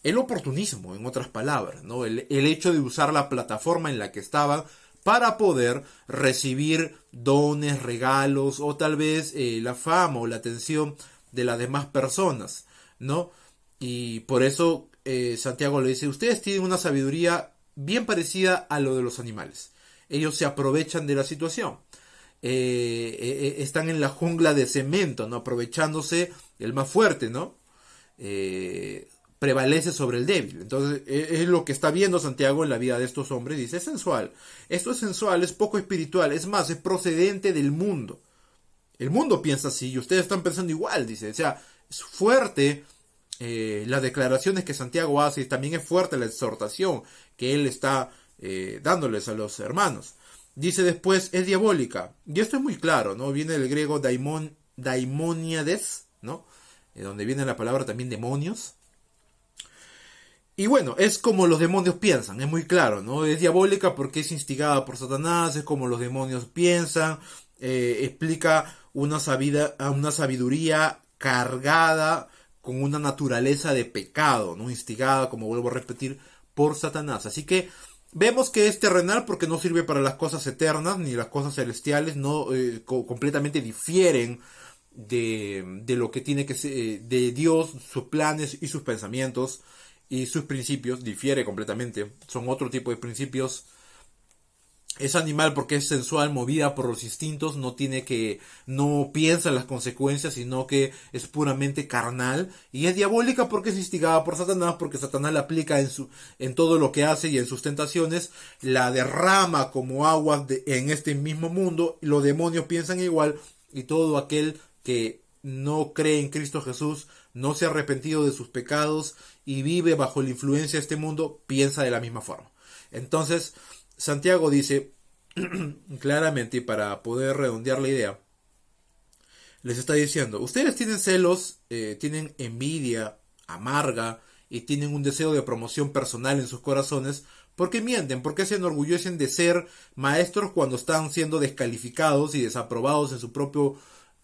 El oportunismo, en otras palabras, ¿no? El hecho de usar la plataforma en la que estaban para poder recibir dones, regalos o tal vez la fama o la atención de las demás personas, ¿no? Y por eso Santiago le dice, ustedes tienen una sabiduría bien parecida a lo de los animales. Ellos se aprovechan de la situación. Están en la jungla de cemento, ¿no? Aprovechándose el más fuerte, ¿no? Prevalece sobre el débil. Entonces, es lo que está viendo Santiago en la vida de estos hombres. Dice, es sensual. Esto es sensual, es poco espiritual. Es más, es procedente del mundo. El mundo piensa así y ustedes están pensando igual, dice. O sea, es fuerte las declaraciones que Santiago hace y también es fuerte la exhortación que él está dándoles a los hermanos. Dice después, es diabólica. Y esto es muy claro, ¿no? Viene del griego daimoniades, ¿no? Donde viene la palabra también demonios. Y bueno, es como los demonios piensan, es muy claro, ¿no? Es diabólica porque es instigada por Satanás, es como los demonios piensan, explica una sabiduría cargada con una naturaleza de pecado, ¿no? Instigada, como vuelvo a repetir, por Satanás. Así que vemos que es terrenal porque no sirve para las cosas eternas ni las cosas celestiales, no completamente difieren de lo que tiene que ser, de Dios, sus planes y sus pensamientos y sus principios, difiere completamente, son otro tipo de principios. Es animal porque es sensual, movida por los instintos, no piensa en las consecuencias, sino que es puramente carnal. Y es diabólica porque es instigada por Satanás, porque Satanás la aplica en todo lo que hace y en sus tentaciones, la derrama como agua en este mismo mundo. Los demonios piensan igual y todo aquel que no cree en Cristo Jesús, no se ha arrepentido de sus pecados y vive bajo la influencia de este mundo, piensa de la misma forma. Entonces, Santiago dice claramente, y para poder redondear la idea, les está diciendo, ustedes tienen celos, tienen envidia amarga y tienen un deseo de promoción personal en sus corazones, porque mienten, porque se enorgullecen de ser maestros cuando están siendo descalificados y desaprobados en su propio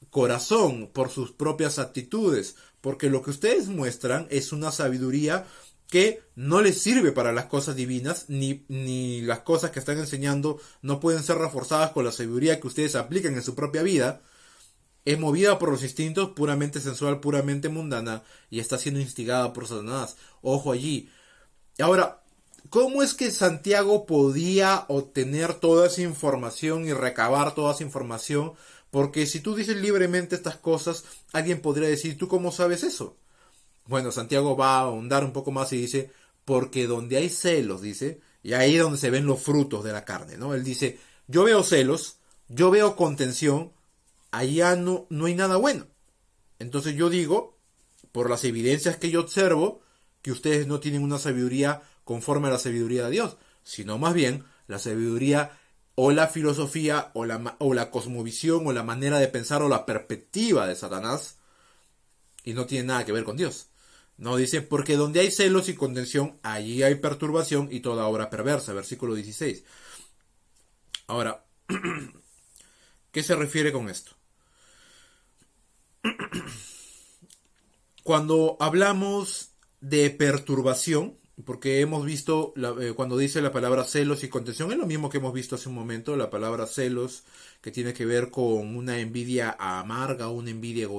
corazón por sus propias actitudes, porque lo que ustedes muestran es una sabiduría que no les sirve para las cosas divinas, ni las cosas que están enseñando no pueden ser reforzadas con la sabiduría que ustedes aplican en su propia vida. Es movida por los instintos, puramente sensual, puramente mundana, y está siendo instigada por Satanás. Ojo allí. Ahora, ¿cómo es que Santiago podía obtener toda esa información y recabar toda esa información? Porque si tú dices libremente estas cosas, alguien podría decir, ¿tú cómo sabes eso? Bueno, Santiago va a ahondar un poco más y dice, porque donde hay celos, dice, y ahí es donde se ven los frutos de la carne, ¿no? Él dice, yo veo celos, yo veo contención, allá no hay nada bueno. Entonces yo digo, por las evidencias que yo observo, que ustedes no tienen una sabiduría conforme a la sabiduría de Dios, sino más bien la sabiduría o la filosofía o la cosmovisión o la manera de pensar o la perspectiva de Satanás, y no tiene nada que ver con Dios. No, dice, porque donde hay celos y contención, allí hay perturbación y toda obra perversa, versículo 16. Ahora, ¿qué se refiere con esto? Cuando hablamos de perturbación, porque hemos visto, cuando dice la palabra celos y contención, es lo mismo que hemos visto hace un momento, la palabra celos, que tiene que ver con una envidia amarga, una envidia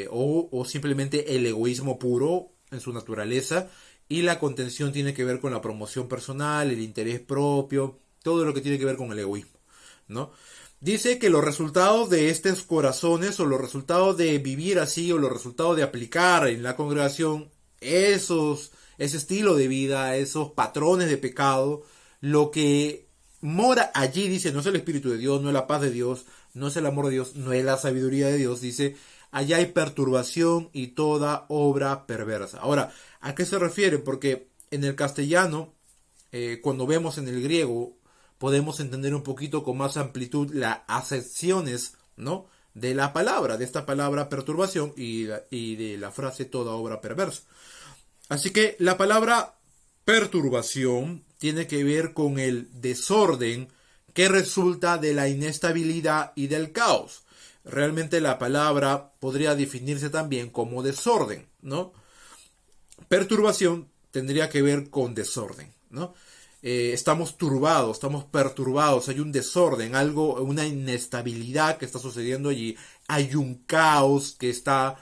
o simplemente el egoísmo puro en su naturaleza, y la contención tiene que ver con la promoción personal, el interés propio, todo lo que tiene que ver con el egoísmo, ¿no? Dice que los resultados de estos corazones, o los resultados de vivir así, o los resultados de aplicar en la congregación ese estilo de vida, esos patrones de pecado, lo que mora allí, dice, no es el Espíritu de Dios, no es la paz de Dios, no es el amor de Dios, no es la sabiduría de Dios, dice, allá hay perturbación y toda obra perversa. Ahora, ¿a qué se refiere? Porque en el castellano, cuando vemos en el griego, podemos entender un poquito con más amplitud las acepciones, ¿no?, de la palabra, de esta palabra perturbación y de la frase toda obra perversa. Así que la palabra perturbación tiene que ver con el desorden que resulta de la inestabilidad y del caos. Realmente la palabra podría definirse también como desorden, ¿no? Perturbación tendría que ver con desorden, ¿no? Estamos turbados, estamos perturbados, hay un desorden, una inestabilidad que está sucediendo allí, hay un caos que está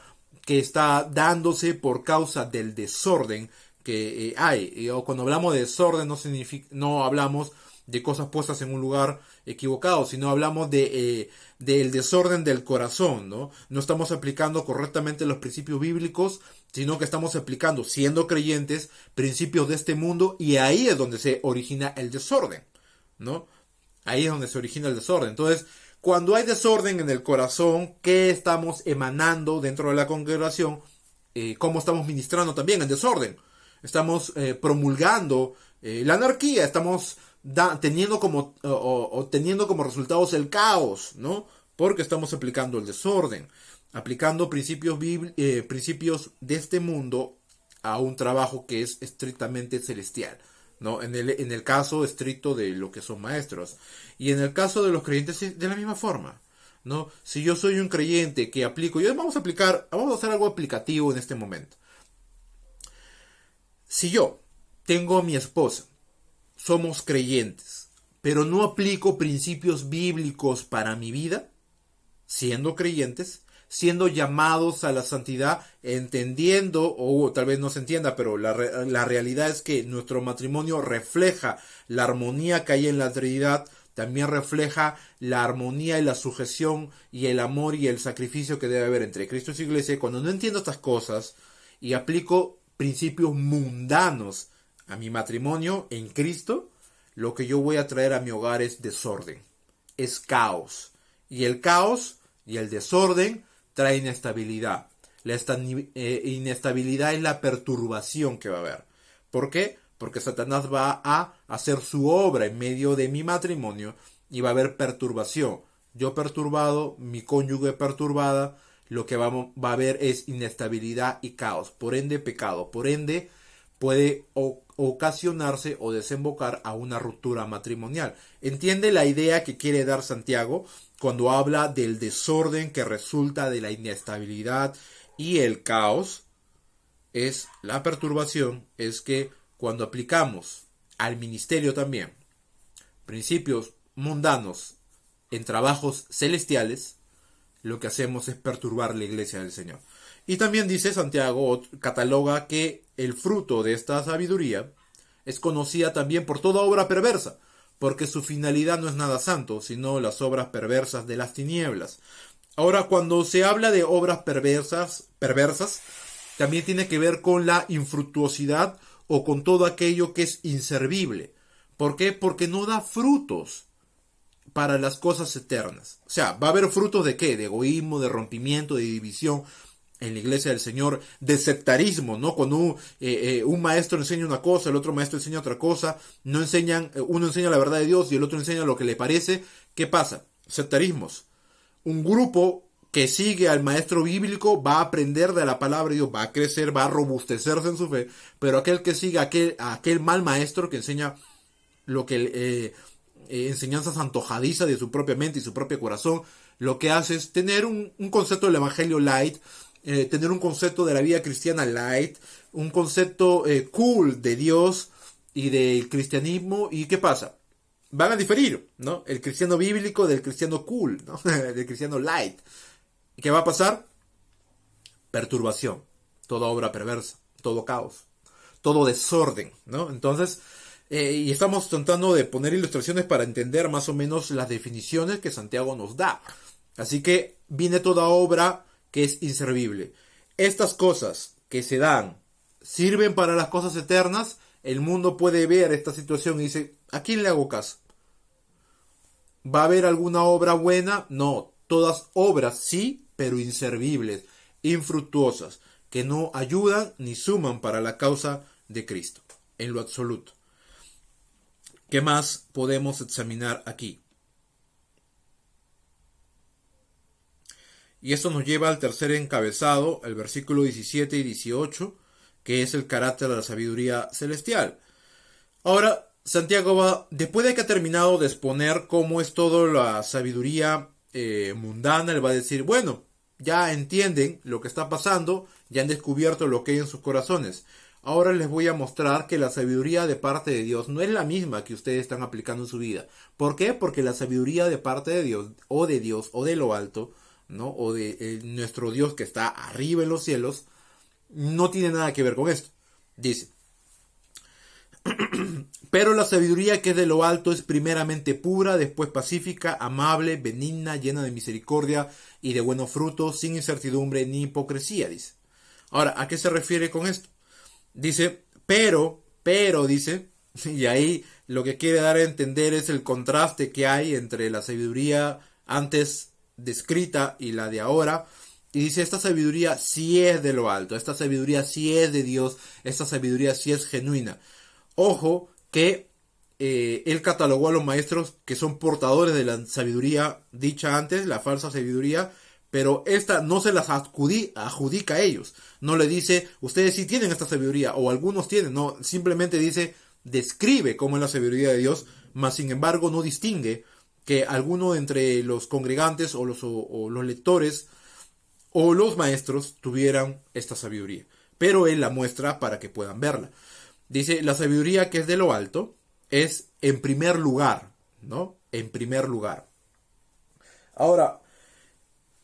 dándose por causa del desorden que hay. Cuando hablamos de desorden no hablamos de cosas puestas en un lugar equivocado, sino hablamos del desorden del corazón, ¿no? No estamos aplicando correctamente los principios bíblicos, sino que estamos aplicando, siendo creyentes, principios de este mundo, y ahí es donde se origina el desorden, ¿no? Ahí es donde se origina el desorden. Entonces, cuando hay desorden en el corazón, ¿qué estamos emanando dentro de la congregación? ¿Cómo estamos ministrando también en desorden? Estamos promulgando la anarquía, estamos teniendo como resultados el caos, ¿no? Porque estamos aplicando el desorden, aplicando principios de este mundo a un trabajo que es estrictamente celestial, ¿no? En el caso estricto de lo que son maestros. Y en el caso de los creyentes de la misma forma, ¿no? Si yo soy un creyente que aplico, vamos a hacer algo aplicativo en este momento. Si yo tengo a mi esposa, somos creyentes, pero no aplico principios bíblicos para mi vida, siendo creyentes, siendo llamados a la santidad, entendiendo, o tal vez no se entienda, pero la realidad es que nuestro matrimonio refleja la armonía que hay en la Trinidad, también refleja la armonía y la sujeción y el amor y el sacrificio que debe haber entre Cristo y su iglesia. Cuando no entiendo estas cosas y aplico principios mundanos a mi matrimonio en Cristo, lo que yo voy a traer a mi hogar es desorden, es caos. Y el caos y el desorden trae inestabilidad. La inestabilidad es la perturbación que va a haber. ¿Por qué? Porque Satanás va a hacer su obra en medio de mi matrimonio y va a haber perturbación. Yo perturbado, mi cónyuge perturbada, lo que va a haber es inestabilidad y caos. Por ende, pecado. Por ende, puede ocasionarse o desembocar a una ruptura matrimonial. ¿Entiende la idea que quiere dar Santiago cuando habla del desorden que resulta de la inestabilidad y el caos? Es la perturbación, es que cuando aplicamos al ministerio también principios mundanos en trabajos celestiales, lo que hacemos es perturbar la iglesia del Señor. Y también dice Santiago, cataloga que el fruto de esta sabiduría es conocida también por toda obra perversa, porque su finalidad no es nada santo, sino las obras perversas de las tinieblas. Ahora, cuando se habla de obras perversas, también tiene que ver con la infructuosidad o con todo aquello que es inservible. ¿Por qué? Porque no da frutos. para las cosas eternas. O sea, va a haber frutos de ¿qué? De egoísmo, de rompimiento, de división en la iglesia del Señor, de sectarismo, ¿no? Cuando un maestro enseña una cosa, el otro maestro enseña otra cosa, no enseñan, uno enseña la verdad de Dios y el otro enseña lo que le parece. ¿Qué pasa? Sectarismos. Un grupo que sigue al maestro bíblico va a aprender de la palabra de Dios, va a crecer, va a robustecerse en su fe, pero aquel que sigue a aquel mal maestro que enseña lo que enseñanzas antojadizas de su propia mente y su propio corazón, lo que hace es tener un concepto del evangelio light, tener un concepto de la vida cristiana light, un concepto cool de Dios y del cristianismo. ¿Y qué pasa? Van a diferir, ¿no? El cristiano bíblico del cristiano cool, ¿no? Del cristiano light. ¿Y qué va a pasar? Perturbación, toda obra perversa, todo caos, todo desorden, ¿no? Entonces, y estamos tratando de poner ilustraciones para entender más o menos las definiciones que Santiago nos da. Así que viene toda obra que es inservible. Estas cosas que se dan sirven para las cosas eternas. El mundo puede ver esta situación y dice, ¿a quién le hago caso? ¿Va a haber alguna obra buena? No, todas obras sí, pero inservibles, infructuosas, que no ayudan ni suman para la causa de Cristo, en lo absoluto. ¿Qué más podemos examinar aquí? Y esto nos lleva al tercer encabezado, el versículo 17 y 18, que es el carácter de la sabiduría celestial. Ahora, Santiago va, después de que ha terminado de exponer cómo es toda la sabiduría mundana, él va a decir, bueno, ya entienden lo que está pasando, ya han descubierto lo que hay en sus corazones. Ahora les voy a mostrar que la sabiduría de parte de Dios no es la misma que ustedes están aplicando en su vida. ¿Por qué? Porque la sabiduría de parte de Dios, o de lo alto, ¿no? O de nuestro Dios que está arriba en los cielos, no tiene nada que ver con esto. Dice, pero la sabiduría que es de lo alto es primeramente pura, después pacífica, amable, benigna, llena de misericordia y de buenos frutos, sin incertidumbre ni hipocresía, dice. Ahora, ¿a qué se refiere con esto? Dice, pero, dice, y ahí lo que quiere dar a entender es el contraste que hay entre la sabiduría antes descrita y la de ahora. Y dice, esta sabiduría sí es de lo alto, esta sabiduría sí es de Dios, esta sabiduría sí es genuina. Ojo que él catalogó a los maestros que son portadores de la sabiduría dicha antes, la falsa sabiduría, pero esta no se las adjudica a ellos. No le dice, ustedes sí tienen esta sabiduría, o algunos tienen, no, simplemente dice, describe cómo es la sabiduría de Dios, mas sin embargo no distingue que alguno entre los congregantes o los lectores o los maestros tuvieran esta sabiduría. Pero él la muestra para que puedan verla. Dice, la sabiduría que es de lo alto es en primer lugar, ¿no? En primer lugar. Ahora,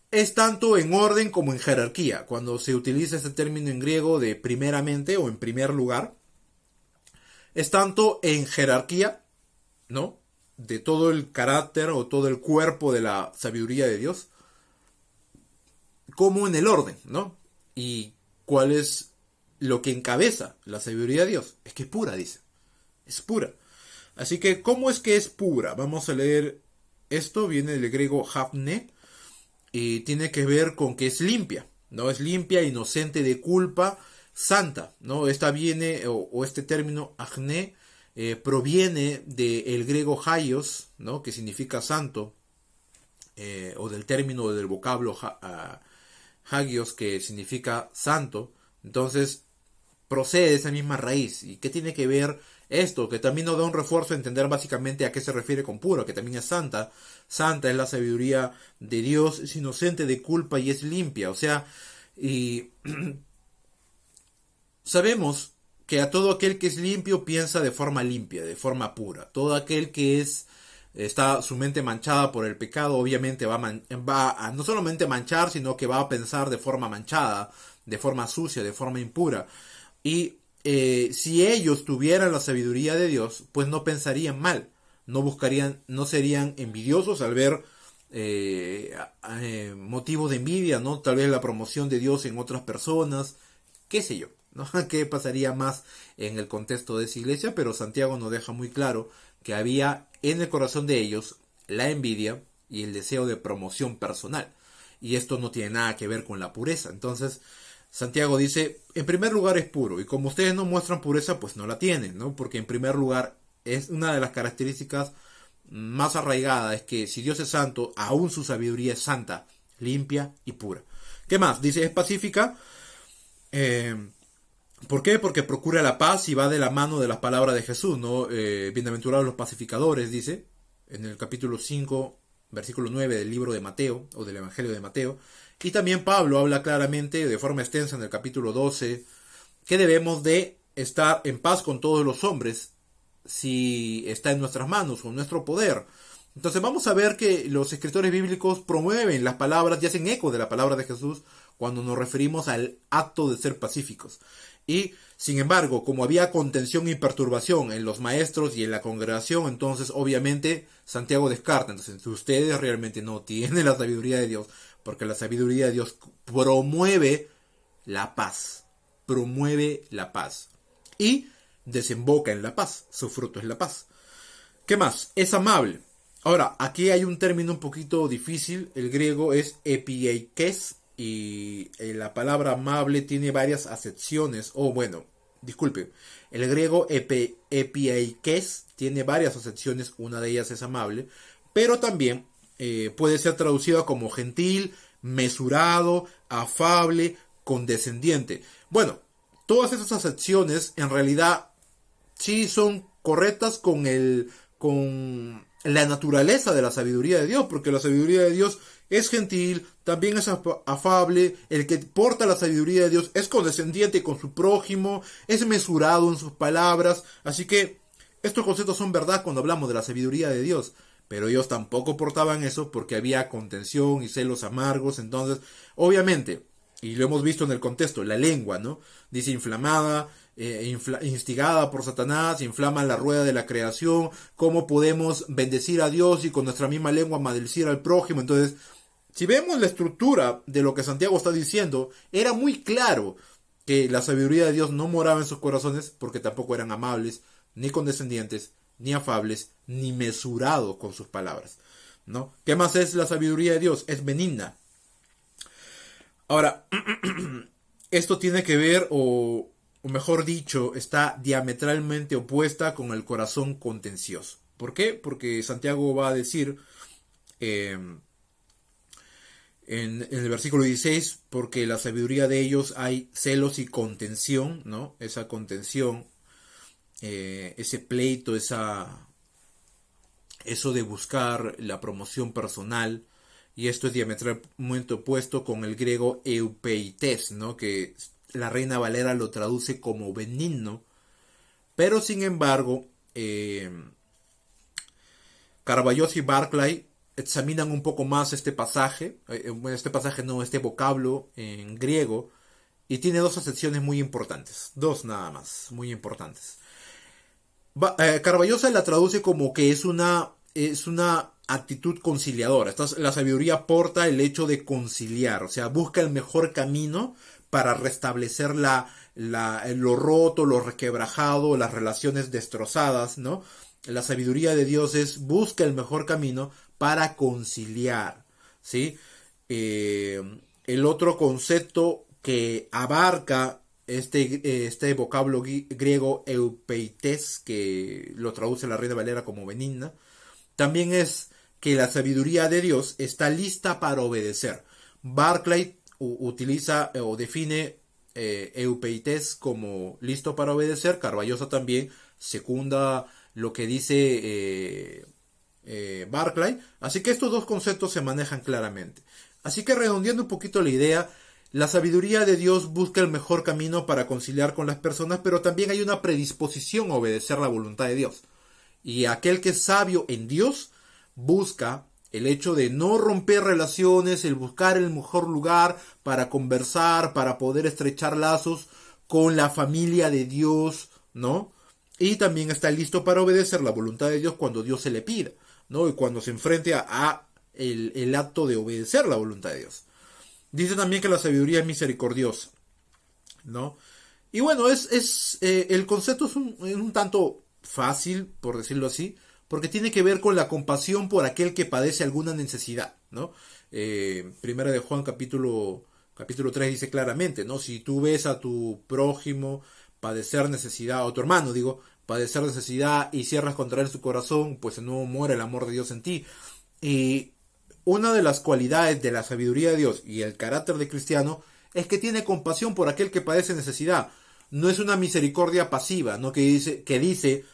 es tanto en orden como en jerarquía. Cuando se utiliza este término en griego de primeramente o en primer lugar, es tanto en jerarquía, ¿no? De todo el carácter o todo el cuerpo de la sabiduría de Dios, como en el orden, ¿no? ¿Y cuál es lo que encabeza la sabiduría de Dios? Es que es pura, dice. Es pura. Así que, ¿cómo es que es pura? Vamos a leer esto, viene del griego hapne, y tiene que ver con que es limpia, ¿no? Es limpia, inocente de culpa, santa, ¿no? Esta viene, o este término acné, proviene del griego haios, ¿no? Que significa santo, o del término del vocablo hagios, que significa santo. Entonces, procede de esa misma raíz. ¿Y qué tiene que ver esto? Que también nos da un refuerzo a entender básicamente a qué se refiere con puro, que también es santa. Santa es la sabiduría de Dios, es inocente de culpa y es limpia. O sea, y sabemos que a todo aquel que es limpio piensa de forma limpia, de forma pura. Todo aquel que está su mente manchada por el pecado, obviamente va a no solamente manchar, sino que va a pensar de forma manchada, de forma sucia, de forma impura. Y si ellos tuvieran la sabiduría de Dios, pues no pensarían mal, no serían envidiosos al ver motivos de envidia, ¿no? Tal vez la promoción de Dios en otras personas, qué sé yo, ¿no? ¿Qué pasaría más en el contexto de esa iglesia? Pero Santiago nos deja muy claro que había en el corazón de ellos la envidia y el deseo de promoción personal. Y esto no tiene nada que ver con la pureza. Entonces, Santiago dice, en primer lugar es puro, y como ustedes no muestran pureza, pues no la tienen, ¿no? Porque en primer lugar es una de las características más arraigadas, es que si Dios es santo, aún su sabiduría es santa, limpia y pura. ¿Qué más? Dice, es pacífica. ¿Por qué? Porque procura la paz y va de la mano de las palabras de Jesús, ¿no? Bienaventurados los pacificadores, dice, en el capítulo 5, versículo 9 del libro de Mateo, o del Evangelio de Mateo. Y también Pablo habla claramente, de forma extensa, en el capítulo 12, que debemos de estar en paz con todos los hombres, si está en nuestras manos o en nuestro poder. Entonces vamos a ver que los escritores bíblicos promueven las palabras y hacen eco de la palabra de Jesús cuando nos referimos al acto de ser pacíficos. Y, sin embargo, como había contención y perturbación en los maestros y en la congregación, entonces obviamente Santiago descarta. Entonces ustedes realmente no tienen la sabiduría de Dios, porque la sabiduría de Dios promueve la paz. Promueve la paz. Y desemboca en la paz. Su fruto es la paz. ¿Qué más? Es amable. Ahora, aquí hay un término un poquito difícil. El griego es epieikes. Y la palabra amable tiene varias acepciones. Disculpe. El griego epieikes tiene varias acepciones. Una de ellas es amable. Pero también puede ser traducida como gentil, mesurado, afable, condescendiente. Bueno, todas esas acepciones en realidad sí son correctas con la naturaleza de la sabiduría de Dios, porque la sabiduría de Dios es gentil, también es afable, el que porta la sabiduría de Dios es condescendiente con su prójimo, es mesurado en sus palabras, así que estos conceptos son verdad cuando hablamos de la sabiduría de Dios, pero ellos tampoco portaban eso porque había contención y celos amargos, entonces, obviamente, y lo hemos visto en el contexto, la lengua, ¿no? Dice inflamada, instigada por Satanás, inflama la rueda de la creación, cómo podemos bendecir a Dios y con nuestra misma lengua maldecir al prójimo. Entonces, si vemos la estructura de lo que Santiago está diciendo, era muy claro que la sabiduría de Dios no moraba en sus corazones porque tampoco eran amables, ni condescendientes, ni afables, ni mesurados con sus palabras, ¿no? ¿Qué más es la sabiduría de Dios? Es benigna. Ahora, esto tiene que ver, o mejor dicho, está diametralmente opuesta con el corazón contencioso. ¿Por qué? Porque Santiago va a decir en el versículo 16, porque la sabiduría de ellos hay celos y contención, ¿no? Esa contención, ese pleito, eso de buscar la promoción personal, y esto es diametralmente opuesto con el griego eupeites, ¿no? Que la Reina Valera lo traduce como benigno, pero sin embargo, Carballos y Barclay examinan un poco más este pasaje, este vocablo en griego, y tiene dos acepciones muy importantes, dos nada más, muy importantes. Carballosa la traduce como que es una actitud conciliadora. La sabiduría porta el hecho de conciliar, o sea, busca el mejor camino para restablecer lo roto, lo requebrajado, las relaciones destrozadas, ¿no? La sabiduría de Dios busca el mejor camino para conciliar, ¿sí? El otro concepto que abarca este vocablo griego eupeites, que lo traduce la Reina Valera como benigna, también es que la sabiduría de Dios está lista para obedecer. Barclay utiliza o define eupeites como listo para obedecer. Carballosa también secunda lo que dice Barclay. Así que estos dos conceptos se manejan claramente. Así que redondeando un poquito la idea, la sabiduría de Dios busca el mejor camino para conciliar con las personas, pero también hay una predisposición a obedecer la voluntad de Dios. Y aquel que es sabio en Dios busca el hecho de no romper relaciones, el buscar el mejor lugar para conversar, para poder estrechar lazos con la familia de Dios, ¿no? Y también está listo para obedecer la voluntad de Dios cuando Dios se le pida, ¿no? Y cuando se enfrente a el acto de obedecer la voluntad de Dios. Dice también que la sabiduría es misericordiosa, ¿no? Y bueno, el concepto es un tanto fácil, por decirlo así, porque tiene que ver con la compasión por aquel que padece alguna necesidad, ¿no? Primera de Juan capítulo 3 dice claramente, ¿no? Si tú ves a tu prójimo padecer necesidad, o a tu hermano, digo, padecer necesidad y cierras contra él su corazón, pues no muere el amor de Dios en ti. Y una de las cualidades de la sabiduría de Dios y el carácter de cristiano es que tiene compasión por aquel que padece necesidad. No es una misericordia pasiva, ¿no? Que dice,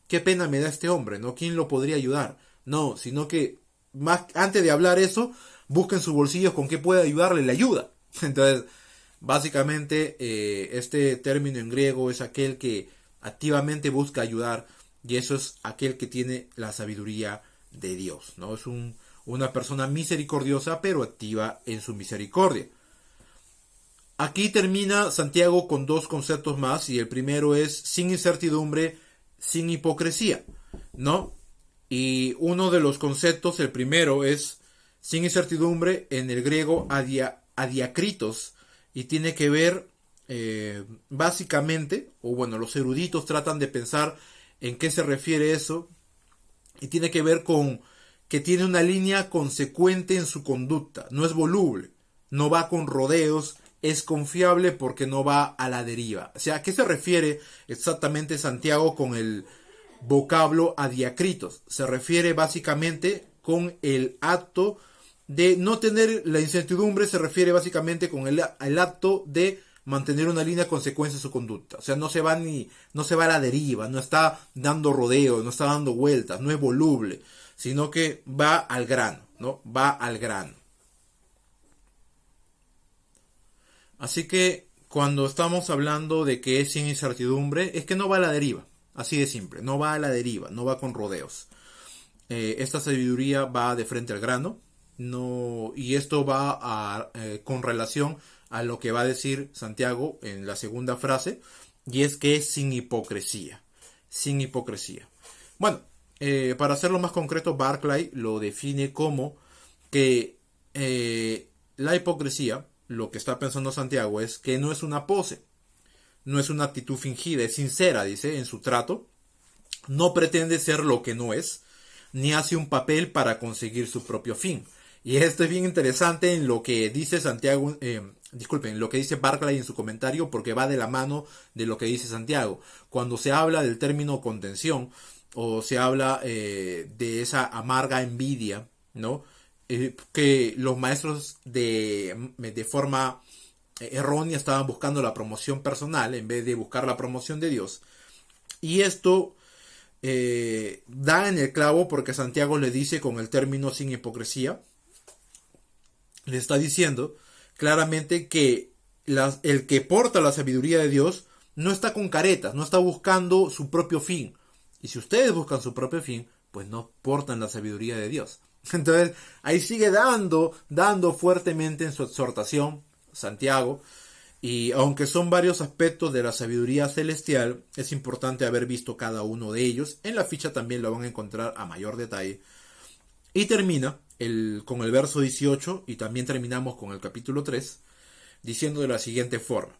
qué pena me da este hombre, ¿no? ¿Quién lo podría ayudar? No, sino que más antes de hablar eso, busca en sus bolsillos con qué puede ayudarle la ayuda. Entonces, básicamente, este término en griego es aquel que activamente busca ayudar, y eso es aquel que tiene la sabiduría de Dios, ¿no? Es una persona misericordiosa, pero activa en su misericordia. Aquí termina Santiago con dos conceptos más, y el primero es sin incertidumbre, sin hipocresía, ¿no? Y uno de los conceptos, el primero es sin incertidumbre, en el griego adiakritos, y tiene que ver básicamente, o bueno, los eruditos tratan de pensar en qué se refiere eso, y tiene que ver con que tiene una línea consecuente en su conducta, no es voluble, no va con rodeos, es confiable porque no va a la deriva. O sea, ¿a qué se refiere exactamente Santiago con el vocablo adiakritos? Se refiere básicamente con el acto de no tener la incertidumbre, se refiere básicamente con el acto de mantener una línea consecuencia en su conducta. O sea, no se va a la deriva, no está dando rodeos, no está dando vueltas, no es voluble, sino que va al grano, ¿no? Va al grano. Así que cuando estamos hablando de que es sin incertidumbre, es que no va a la deriva, así de simple, no va a la deriva, no va con rodeos. Esta sabiduría va de frente al grano, no, y esto va con relación a lo que va a decir Santiago en la segunda frase, y es que es sin hipocresía, sin hipocresía. Bueno, para hacerlo más concreto, Barclay lo define como que la hipocresía, lo que está pensando Santiago es que no es una pose, no es una actitud fingida, es sincera, dice, en su trato, no pretende ser lo que no es, ni hace un papel para conseguir su propio fin. Y esto es bien interesante en lo que dice Santiago, disculpen, lo que dice Barclay en su comentario, porque va de la mano de lo que dice Santiago. Cuando se habla del término contención, o se habla de esa amarga envidia, ¿no? Que los maestros de forma errónea estaban buscando la promoción personal en vez de buscar la promoción de Dios. Y esto da en el clavo porque Santiago le dice con el término sin hipocresía, le está diciendo claramente que el que porta la sabiduría de Dios no está con caretas, no está buscando su propio fin. Y si ustedes buscan su propio fin, pues no portan la sabiduría de Dios. Entonces, ahí sigue dando fuertemente en su exhortación Santiago, y aunque son varios aspectos de la sabiduría celestial, es importante haber visto cada uno de ellos. En la ficha también lo van a encontrar a mayor detalle. Y termina con el verso 18, y también terminamos con el capítulo 3, diciendo de la siguiente forma: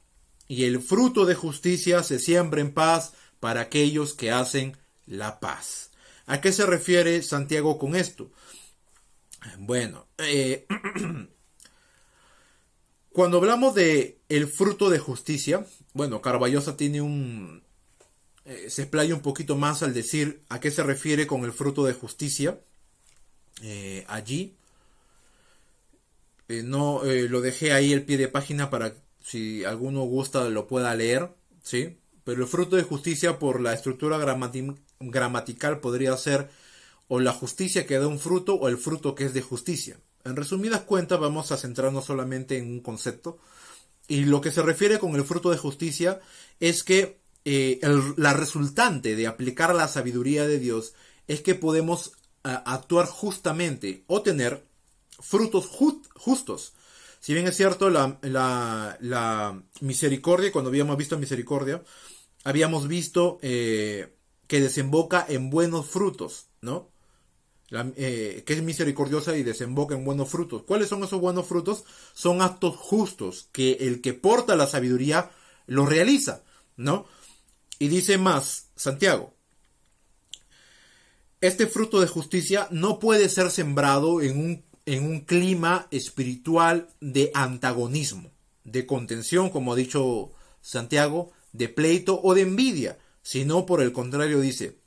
y el fruto de justicia se siembra en paz para aquellos que hacen la paz. ¿A qué se refiere Santiago con esto? Bueno, cuando hablamos de el fruto de justicia, bueno, Carballosa tiene se explaya un poquito más al decir a qué se refiere con el fruto de justicia. Allí no lo dejé ahí el pie de página para si alguno gusta lo pueda leer, ¿sí? Pero el fruto de justicia por la estructura gramatical podría ser o la justicia que da un fruto o el fruto que es de justicia. En resumidas cuentas vamos a centrarnos solamente en un concepto, y lo que se refiere con el fruto de justicia es que la resultante de aplicar la sabiduría de Dios es que podemos actuar justamente o tener frutos justos. Si bien es cierto, la misericordia, cuando habíamos visto misericordia, habíamos visto que desemboca en buenos frutos, ¿no? Que es misericordiosa y desemboca en buenos frutos. ¿Cuáles son esos buenos frutos? Son actos justos que el que porta la sabiduría los realiza, ¿no? Y dice más Santiago: Este fruto de justicia no puede ser sembrado en un clima espiritual de antagonismo, de contención, como ha dicho Santiago, de pleito o de envidia, sino por el contrario dice,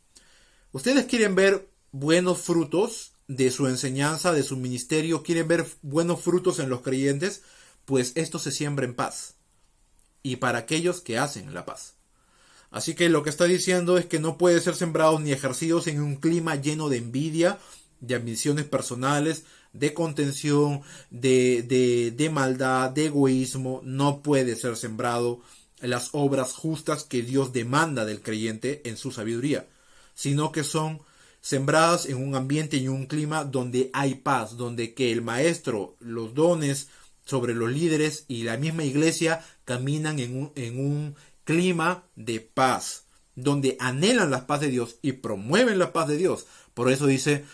ustedes quieren ver buenos frutos de su enseñanza, de su ministerio, quieren ver buenos frutos en los creyentes, pues esto se siembra en paz y para aquellos que hacen la paz. Así que lo que está diciendo es que no puede ser sembrados ni ejercidos en un clima lleno de envidia, de ambiciones personales, de contención, de maldad, de egoísmo. No puede ser sembrado las obras justas que Dios demanda del creyente en su sabiduría, sino que son sembradas en un ambiente y un clima donde hay paz, donde que el maestro, los dones sobre los líderes y la misma iglesia caminan en un clima de paz, donde anhelan la paz de Dios y promueven la paz de Dios. Por eso dice,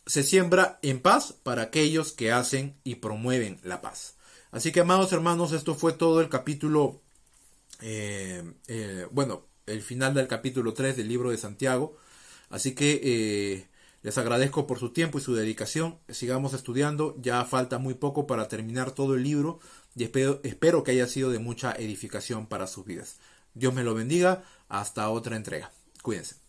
se siembra en paz para aquellos que hacen y promueven la paz. Así que, amados hermanos, esto fue todo el capítulo, el final del capítulo 3 del libro de Santiago. Así que les agradezco por su tiempo y su dedicación. Sigamos estudiando, ya falta muy poco para terminar todo el libro y espero que haya sido de mucha edificación para sus vidas. Dios me lo bendiga, hasta otra entrega. Cuídense.